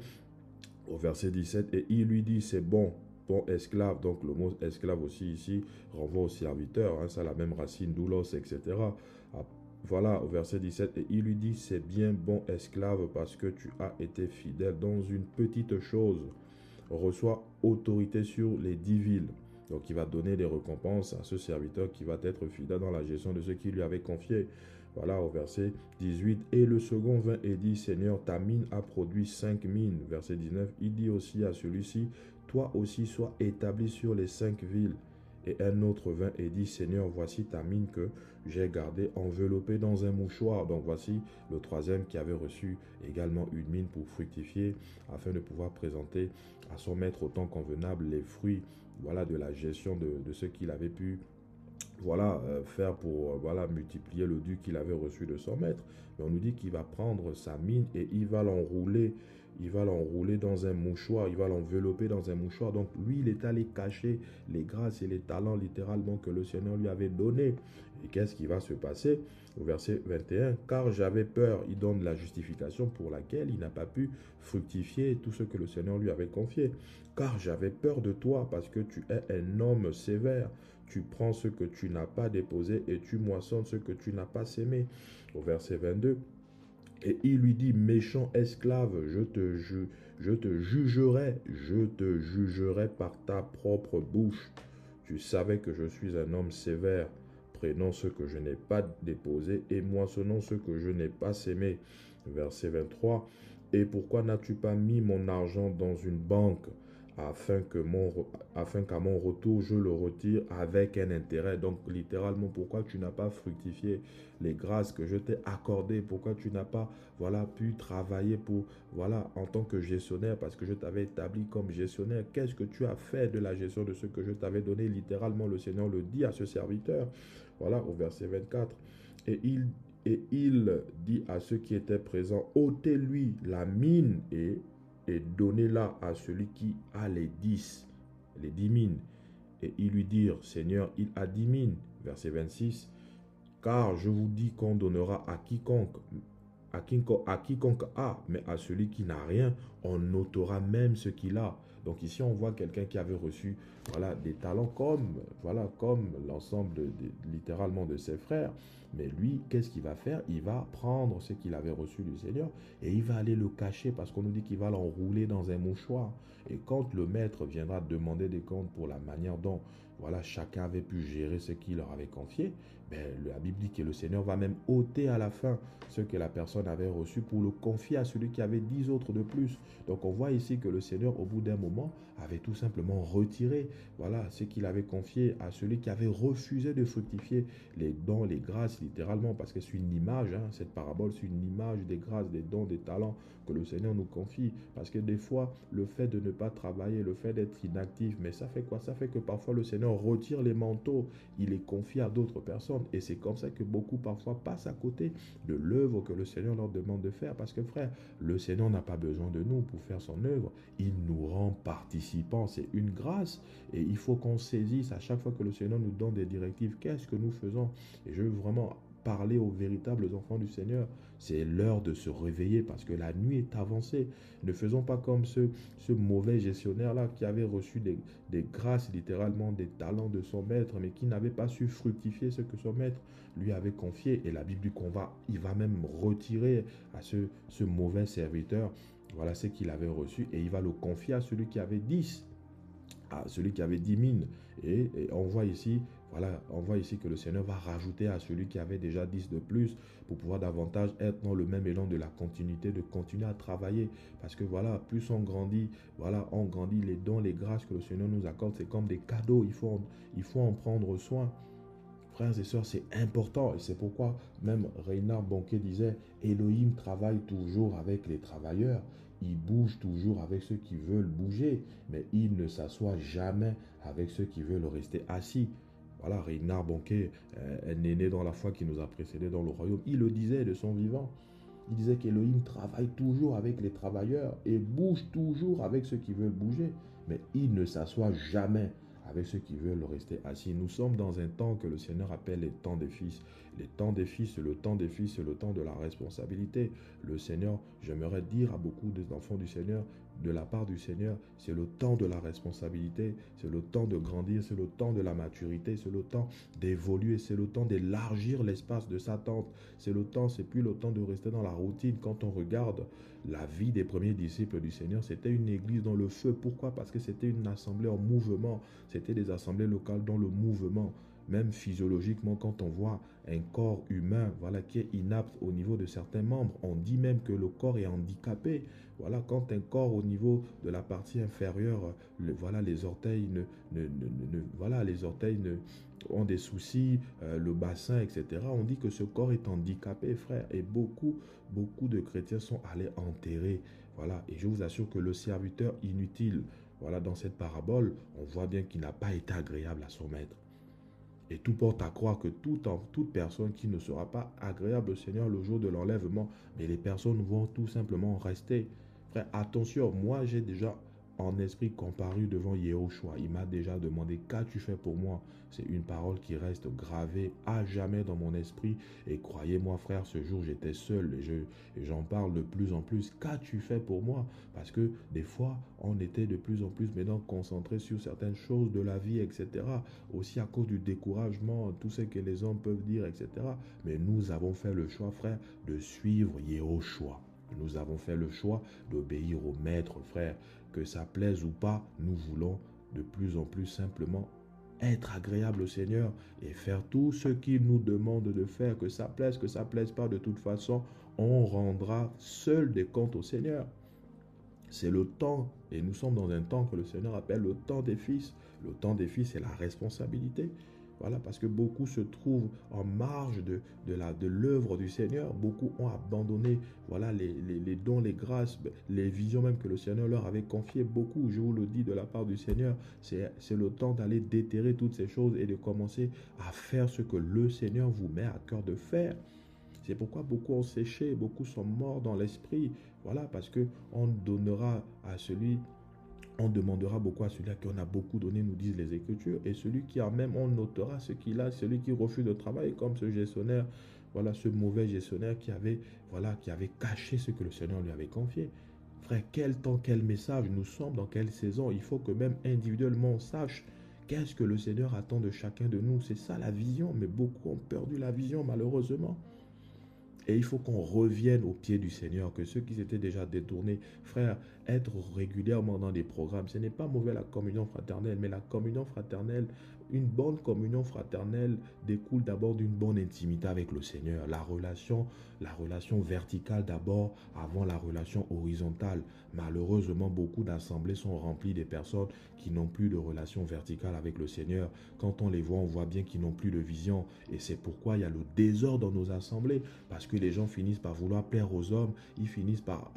Au verset 17, et il lui dit, c'est bon, bon esclave. Donc le mot esclave aussi ici renvoie au serviteur, hein, ça a la même racine, doulos, etc. Voilà, au verset 17, et il lui dit, c'est bien, bon esclave, parce que tu as été fidèle dans une petite chose. Reçois autorité sur les 10 villes. Donc il va donner des récompenses à ce serviteur qui va être fidèle dans la gestion de ce qu'il lui avait confié. Voilà, au verset 18, et le second vint et dit, Seigneur, ta mine a produit 5 mines. Verset 19, il dit aussi à celui-ci, toi aussi sois établi sur les 5 villes. Et un autre vint et dit, Seigneur, voici ta mine que j'ai gardée enveloppée dans un mouchoir. Donc voici le troisième qui avait reçu également une mine pour fructifier, afin de pouvoir présenter à son maître au temps convenable les fruits, voilà, de la gestion de ce qu'il avait pu faire pour multiplier le dû qu'il avait reçu de son maître. Mais on nous dit qu'il va prendre sa mine et il va l'enrouler dans un mouchoir, il va l'envelopper dans un mouchoir. Donc lui, il est allé cacher les grâces et les talents littéralement que le Seigneur lui avait donnés. Et qu'est-ce qui va se passer? Au verset 21, car j'avais peur, il donne la justification pour laquelle il n'a pas pu fructifier tout ce que le Seigneur lui avait confié. Car j'avais peur de toi parce que tu es un homme sévère. Tu prends ce que tu n'as pas déposé et tu moissonnes ce que tu n'as pas sémé. Au verset 22, et il lui dit, méchant esclave, je te jugerai par ta propre bouche. Tu savais que je suis un homme sévère, prenant ce que je n'ai pas déposé et moissonnant ce que je n'ai pas sémé. Verset 23, et pourquoi n'as-tu pas mis mon argent dans une banque afin qu'à mon retour, je le retire avec un intérêt. Donc, littéralement, pourquoi tu n'as pas fructifié les grâces que je t'ai accordées? Pourquoi tu n'as pas, pu travailler en tant que gestionnaire, parce que je t'avais établi comme gestionnaire. Qu'est-ce que tu as fait de la gestion de ce que je t'avais donné? Littéralement, le Seigneur le dit à ce serviteur. Voilà, au verset 24. Et Et il dit à ceux qui étaient présents, ôtez-lui la mine et donnez-la à celui qui a les 10 mines. Et ils lui dirent, Seigneur, il a 10 mines. Verset 26, car je vous dis qu'on donnera à quiconque a, mais à celui qui n'a rien, on notera même ce qu'il a. Donc ici, on voit quelqu'un qui avait reçu voilà, des talents comme l'ensemble littéralement de ses frères. Mais lui, qu'est-ce qu'il va faire? Il va prendre ce qu'il avait reçu du Seigneur et il va aller le cacher parce qu'on nous dit qu'il va l'enrouler dans un mouchoir. Et quand le maître viendra demander des comptes pour la manière dont voilà, chacun avait pu gérer ce qu'il leur avait confié, ben, la Bible dit que le Seigneur va même ôter à la fin ce que la personne avait reçu pour le confier à celui qui avait 10 autres de plus. Donc on voit ici que le Seigneur, au bout d'un moment, avait tout simplement retiré voilà, ce qu'il avait confié à celui qui avait refusé de fructifier les dons, les grâces, littéralement, parce que c'est une image, hein, cette parabole, c'est une image des grâces, des dons, des talents que le Seigneur nous confie. Parce que des fois, le fait de ne pas travailler, le fait d'être inactif, mais ça fait quoi? Ça fait que parfois le Seigneur retire les manteaux, il les confie à d'autres personnes. Et c'est comme ça que beaucoup parfois passent à côté de l'œuvre que le Seigneur leur demande de faire. Parce que frère, le Seigneur n'a pas besoin de nous pour faire son œuvre. Il nous rend participants. C'est une grâce. Et il faut qu'on saisisse à chaque fois que le Seigneur nous donne des directives. Qu'est-ce que nous faisons? Et je veux vraiment parler aux véritables enfants du Seigneur. C'est l'heure de se réveiller parce que la nuit est avancée. Ne faisons pas comme ce mauvais gestionnaire-là qui avait reçu des grâces, littéralement des talents de son maître, mais qui n'avait pas su fructifier ce que son maître lui avait confié. Et la Bible dit il va même retirer à ce mauvais serviteur, voilà ce qu'il avait reçu, et il va le confier à celui qui avait 10, à celui qui avait 10 mines. Et on voit ici, voilà, on voit ici que le Seigneur va rajouter à celui qui avait déjà 10 de plus pour pouvoir davantage être dans le même élan de la continuité, de continuer à travailler. Parce que voilà, plus on grandit, voilà, on grandit, les dons, les grâces que le Seigneur nous accorde, c'est comme des cadeaux, il faut en prendre soin. Frères et sœurs, c'est important et c'est pourquoi même Reinhard Bonnke disait Elohim travaille toujours avec les travailleurs, il bouge toujours avec ceux qui veulent bouger, mais il ne s'assoit jamais avec ceux qui veulent rester assis. Voilà, Reinhard Bonnke, un aîné dans la foi qui nous a précédés dans le royaume, il le disait de son vivant. Il disait qu'Elohim travaille toujours avec les travailleurs et bouge toujours avec ceux qui veulent bouger, mais il ne s'assoit jamais avec ceux qui veulent rester assis. Nous sommes dans un temps que le Seigneur appelle les temps des fils. Les temps des fils, c'est le temps des fils, c'est le temps de la responsabilité. Le Seigneur, j'aimerais dire à beaucoup d'enfants du Seigneur, de la part du Seigneur, c'est le temps de la responsabilité, c'est le temps de grandir, c'est le temps de la maturité, c'est le temps d'évoluer, c'est le temps d'élargir l'espace de sa tente. C'est plus le temps de rester dans la routine. Quand on regarde la vie des premiers disciples du Seigneur, c'était une église dans le feu. Pourquoi? Parce que c'était une assemblée en mouvement. C'était des assemblées locales dans le mouvement. Même physiologiquement, quand on voit un corps humain voilà, qui est inapte au niveau de certains membres, on dit même que le corps est handicapé. Voilà, quand un corps au niveau de la partie inférieure, voilà, les orteils ont des soucis, le bassin, etc. On dit que ce corps est handicapé, frère. Et beaucoup de chrétiens sont allés enterrer. Voilà, et je vous assure que le serviteur inutile, voilà, dans cette parabole, on voit bien qu'il n'a pas été agréable à son maître. Et tout porte à croire que toute personne qui ne sera pas agréable au Seigneur le jour de l'enlèvement, mais les personnes vont tout simplement rester. Frère, attention, moi j'ai déjà en esprit comparu devant Yehoshua. Il m'a déjà demandé, qu'as-tu fait pour moi? C'est une parole qui reste gravée à jamais dans mon esprit. Et croyez-moi frère, ce jour j'étais seul et j'en parle de plus en plus. Qu'as-tu fait pour moi? Parce que des fois, on était de plus en plus maintenant concentré sur certaines choses de la vie, etc. Aussi à cause du découragement, tout ce que les hommes peuvent dire, etc. Mais nous avons fait le choix, frère, de suivre Yehoshua. Nous avons fait le choix d'obéir au maître, frère. Que ça plaise ou pas, nous voulons de plus en plus simplement être agréable au Seigneur et faire tout ce qu'il nous demande de faire. Que ça plaise pas, de toute façon, on rendra seul des comptes au Seigneur. C'est le temps, et nous sommes dans un temps que le Seigneur appelle le temps des fils. Le temps des fils, c'est la responsabilité. Voilà, parce que beaucoup se trouvent en marge de l'œuvre du Seigneur. Beaucoup ont abandonné voilà, les dons, les grâces, les visions même que le Seigneur leur avait confiées. Beaucoup, je vous le dis de la part du Seigneur, c'est le temps d'aller déterrer toutes ces choses et de commencer à faire ce que le Seigneur vous met à cœur de faire. C'est pourquoi beaucoup ont séché, beaucoup sont morts dans l'esprit. Voilà, parce que on demandera beaucoup à celui à qui on a beaucoup donné, nous disent les Écritures. Et celui qui a même, on notera ce qu'il a. Celui qui refuse de travailler, comme ce gestionnaire, voilà, ce mauvais gestionnaire qui avait caché ce que le Seigneur lui avait confié. Frère, quel temps, quel message, nous sommes dans quelle saison? Il faut que même individuellement on sache qu'est-ce que le Seigneur attend de chacun de nous. C'est ça la vision, mais beaucoup ont perdu la vision malheureusement. Et il faut qu'on revienne au pied du Seigneur, que ceux qui s'étaient déjà détournés, frère, être régulièrement dans des programmes, ce n'est pas mauvais la communion fraternelle, mais la communion fraternelle, une bonne communion fraternelle découle d'abord d'une bonne intimité avec le Seigneur. La relation verticale d'abord avant la relation horizontale. Malheureusement, beaucoup d'assemblées sont remplies des personnes qui n'ont plus de relation verticale avec le Seigneur. Quand on les voit, on voit bien qu'ils n'ont plus de vision. Et c'est pourquoi il y a le désordre dans nos assemblées. Parce que les gens finissent par vouloir plaire aux hommes. Ils finissent par,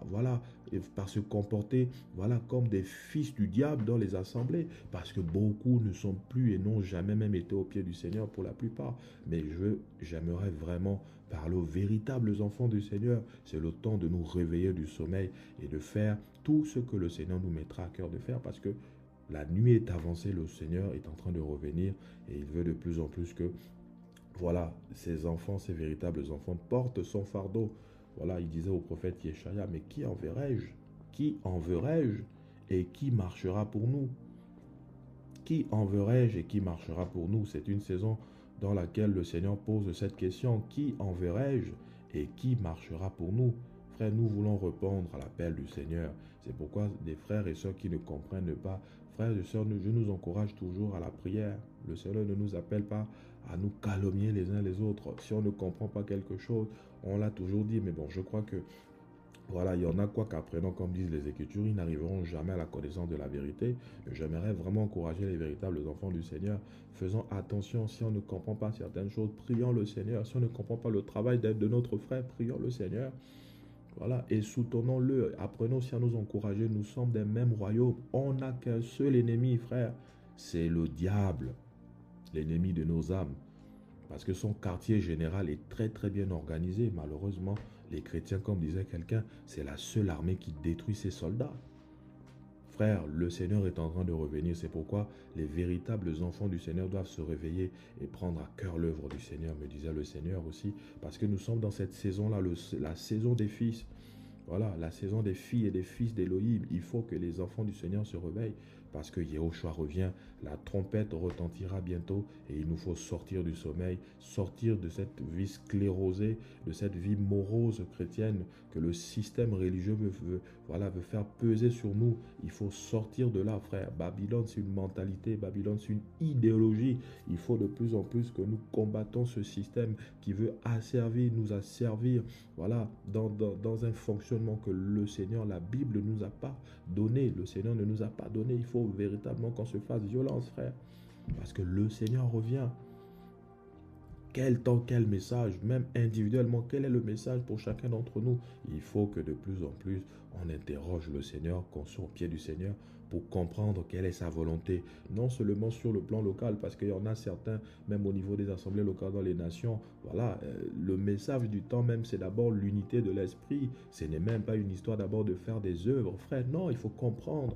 par se comporter, comme des fils du diable dans les assemblées. Parce que beaucoup ne sont plus et n'ont jamais même été au pied du Seigneur pour la plupart. Mais j'aimerais vraiment parler aux véritables enfants du Seigneur. C'est le temps de nous réveiller du sommeil et de faire tout ce que le Seigneur nous mettra à cœur de faire. Parce que la nuit est avancée, le Seigneur est en train de revenir et il veut de plus en plus que ces enfants, ces véritables enfants portent son fardeau. Voilà, il disait au prophète Yeshaya, mais qui enverrai-je? Qui enverrai-je et qui marchera pour nous? Qui enverrai-je et qui marchera pour nous? C'est une saison dans laquelle le Seigneur pose cette question. Qui enverrai-je et qui marchera pour nous? Frères, nous voulons répondre à l'appel du Seigneur. C'est pourquoi des frères et sœurs qui ne comprennent pas, frères et sœurs, je nous encourage toujours à la prière. Le Seigneur ne nous appelle pas à nous calomnier les uns les autres. Si on ne comprend pas quelque chose, on l'a toujours dit, mais bon, je crois que il y en a quoi qu'apprenant, comme disent les Écritures, ils n'arriveront jamais à la connaissance de la vérité. J'aimerais vraiment encourager les véritables enfants du Seigneur. Faisons attention, si on ne comprend pas certaines choses, prions le Seigneur. Si on ne comprend pas le travail d'aide de notre frère, prions le Seigneur. Voilà, et soutenons-le. Apprenons aussi à nous encourager. Nous sommes des mêmes royaumes. On n'a qu'un seul ennemi, frère. C'est le diable, l'ennemi de nos âmes. Parce que son quartier général est très très bien organisé. Malheureusement, les chrétiens, comme disait quelqu'un, c'est la seule armée qui détruit ses soldats. Frère, le Seigneur est en train de revenir. C'est pourquoi les véritables enfants du Seigneur doivent se réveiller et prendre à cœur l'œuvre du Seigneur, me disait le Seigneur aussi. Parce que nous sommes dans cette saison-là, la saison des fils. Voilà, la saison des filles et des fils d'Élohim. Il faut que les enfants du Seigneur se réveillent parce que Yehoshua revient. La trompette retentira bientôt et il nous faut sortir du sommeil, sortir de cette vie sclérosée, de cette vie morose chrétienne que le système religieux veut faire peser sur nous. Il faut sortir de là, frère. Babylone, c'est une mentalité. Babylone, c'est une idéologie. Il faut de plus en plus que nous combattons ce système qui veut nous asservir, dans un fonctionnement que le Seigneur, la Bible ne nous a pas donné. Le Seigneur ne nous a pas donné. Il faut véritablement qu'on se fasse violence, frère. Parce que le Seigneur revient. Quel temps, quel message, même individuellement, quel est le message pour chacun d'entre nous? Il faut que de plus en plus, on interroge le Seigneur, qu'on soit au pied du Seigneur pour comprendre quelle est sa volonté. Non seulement sur le plan local, parce qu'il y en a certains, même au niveau des assemblées locales dans les nations, le message du temps même, c'est d'abord l'unité de l'esprit. Ce n'est même pas une histoire d'abord de faire des œuvres, frère. Non, il faut comprendre.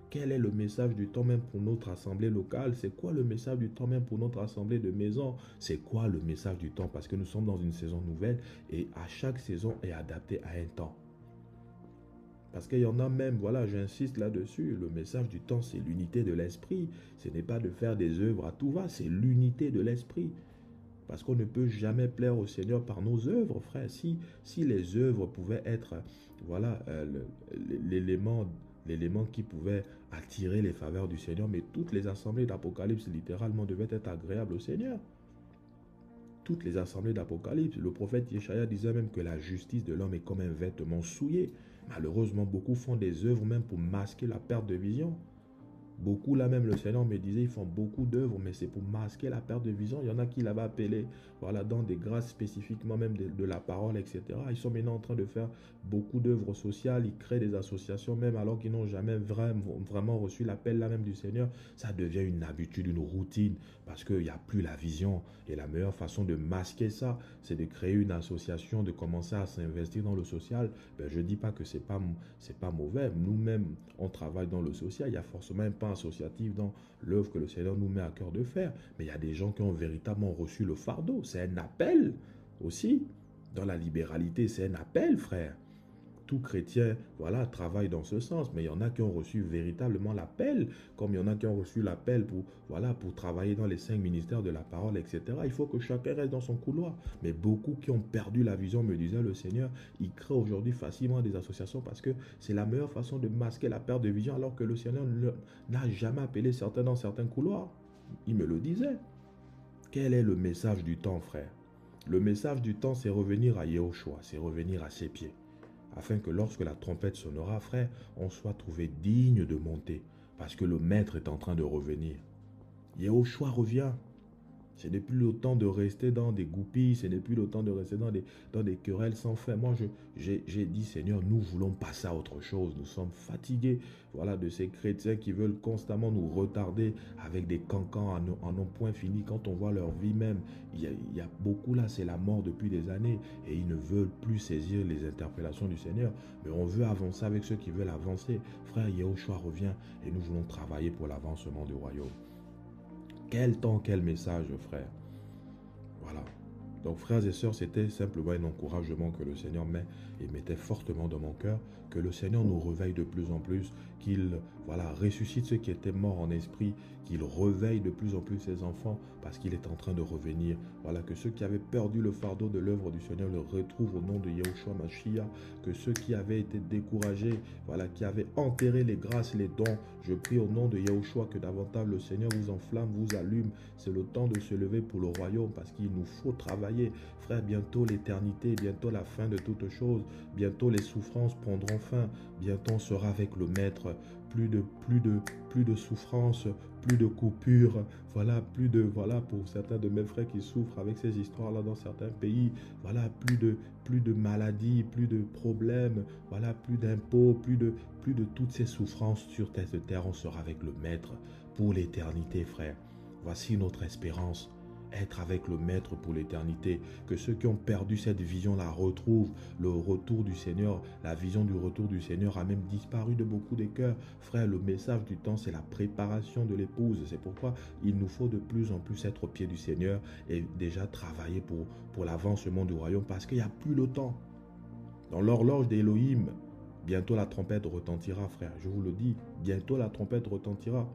Quel est le message du temps même pour notre assemblée locale? C'est quoi le message du temps même pour notre assemblée de maison? C'est quoi le message du temps? Parce que nous sommes dans une saison nouvelle et à chaque saison est adaptée à un temps. Parce qu'il y en a même, j'insiste là-dessus, le message du temps, c'est l'unité de l'esprit. Ce n'est pas de faire des œuvres à tout va, c'est l'unité de l'esprit. Parce qu'on ne peut jamais plaire au Seigneur par nos œuvres, frère. Si les œuvres pouvaient être, l'élément qui pouvait attirer les faveurs du Seigneur, mais toutes les assemblées d'Apocalypse, littéralement, devaient être agréables au Seigneur. Toutes les assemblées d'Apocalypse, le prophète Yeshaya disait même que la justice de l'homme est comme un vêtement souillé. Malheureusement, beaucoup font des œuvres même pour masquer la perte de vision. Beaucoup là même, le Seigneur me disait, ils font beaucoup d'œuvres, mais c'est pour masquer la perte de vision. Il y en a qui l'avaient appelé, voilà, dans des grâces spécifiquement même de la parole, etc. Ils sont maintenant en train de faire beaucoup d'œuvres sociales, ils créent des associations, même alors qu'ils n'ont jamais vraiment reçu l'appel là même du Seigneur. Ça devient une habitude, une routine, parce qu'il n'y a plus la vision. Et la meilleure façon de masquer ça, c'est de créer une association, de commencer à s'investir dans le social. Ben, je ne dis pas que c'est pas mauvais. Nous-mêmes, on travaille dans le social. Il y a forcément un pan associatif dans l'œuvre que le Seigneur nous met à cœur de faire. Mais il y a des gens qui ont véritablement reçu le fardeau. C'est un appel aussi. Dans la libéralité, c'est un appel, frère. Tout chrétien, voilà, travaille dans ce sens. Mais il y en a qui ont reçu véritablement l'appel, comme il y en a qui ont reçu l'appel pour, voilà, pour travailler dans les 5 ministères de la parole, etc. Il faut que chacun reste dans son couloir. Mais beaucoup qui ont perdu la vision, me disait le Seigneur, ils créent aujourd'hui facilement des associations parce que c'est la meilleure façon de masquer la perte de vision, alors que le Seigneur n'a jamais appelé certains dans certains couloirs. Il me le disait. Quel est le message du temps, frère? Le message du temps, c'est revenir à Yahushua, c'est revenir à ses pieds, afin que lorsque la trompette sonnera, frère, on soit trouvé digne de monter, parce que le Maître est en train de revenir. Yahushua revient. Ce n'est plus le temps de rester dans des goupilles, ce n'est plus le temps de rester dans des querelles sans fin. Moi, j'ai dit, Seigneur, nous voulons passer à autre chose. Nous sommes fatigués, voilà, de ces chrétiens qui veulent constamment nous retarder avec des cancans en non point fini. Quand on voit leur vie même, il y a beaucoup là, c'est la mort depuis des années. Et ils ne veulent plus saisir les interpellations du Seigneur. Mais on veut avancer avec ceux qui veulent avancer. Frère, Yahushua revient et nous voulons travailler pour l'avancement du royaume. Quel temps, quel message, frère. Voilà. Donc, frères et sœurs, c'était simplement un encouragement que le Seigneur mettait fortement dans mon cœur, que le Seigneur nous réveille de plus en plus, qu'il voilà, ressuscite ceux qui étaient morts en esprit, qu'il réveille de plus en plus ses enfants, parce qu'il est en train de revenir. Voilà, que ceux qui avaient perdu le fardeau de l'œuvre du Seigneur le retrouvent au nom de Yahushua Mashiach, que ceux qui avaient été découragés, voilà, qui avaient enterré les grâces, les dons, je prie au nom de Yahushua que davantage le Seigneur vous enflamme, vous allume. C'est le temps de se lever pour le royaume, parce qu'il nous faut travailler. Frère, bientôt l'éternité, bientôt la fin de toutes choses, bientôt les souffrances prendront fin, bientôt on sera avec le Maître, plus de souffrances, plus de coupures, voilà, voilà, pour certains de mes frères qui souffrent avec ces histoires-là dans certains pays, voilà, plus de maladies, plus de problèmes, voilà, plus d'impôts, plus de toutes ces souffrances sur cette terre, on sera avec le Maître pour l'éternité, frère. Voici notre espérance. Être avec le Maître pour l'éternité, que ceux qui ont perdu cette vision-là retrouvent le retour du Seigneur. La vision du retour du Seigneur a même disparu de beaucoup des cœurs. Frère, le message du temps, c'est la préparation de l'épouse. C'est pourquoi il nous faut de plus en plus être au pied du Seigneur et déjà travailler pour l'avancement du royaume, parce qu'il n'y a plus le temps. Dans l'horloge d'Élohim, bientôt la trompette retentira, frère. Je vous le dis, bientôt la trompette retentira.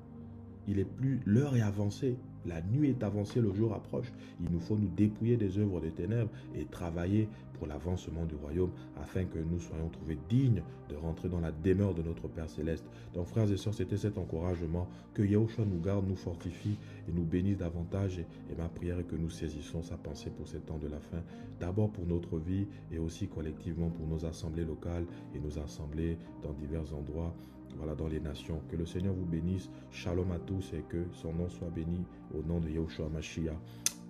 L'heure est avancée. La nuit est avancée, le jour approche. Il nous faut nous dépouiller des œuvres des ténèbres et travailler pour l'avancement du royaume, afin que nous soyons trouvés dignes de rentrer dans la demeure de notre Père Céleste. Donc, frères et sœurs, c'était cet encouragement. Que Yahushua nous garde, nous fortifie et nous bénisse davantage. Et ma prière est que nous saisissons sa pensée pour ces temps de la fin. D'abord pour notre vie et aussi collectivement pour nos assemblées locales et nos assemblées dans divers endroits. Voilà, dans les nations. Que le Seigneur vous bénisse. Shalom à tous et que son nom soit béni au nom de Yahushua Mashiach.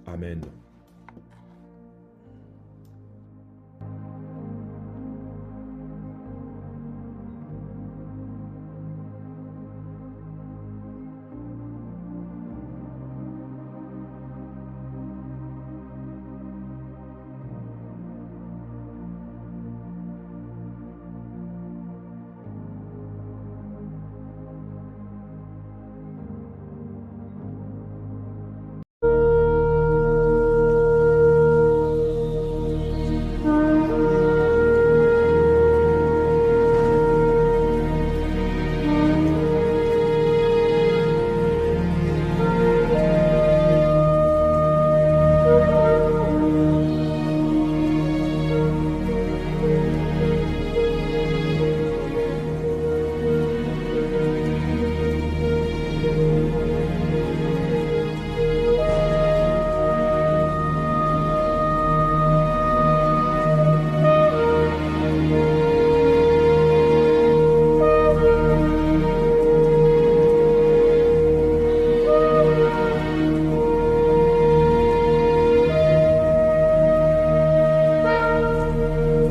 Amen.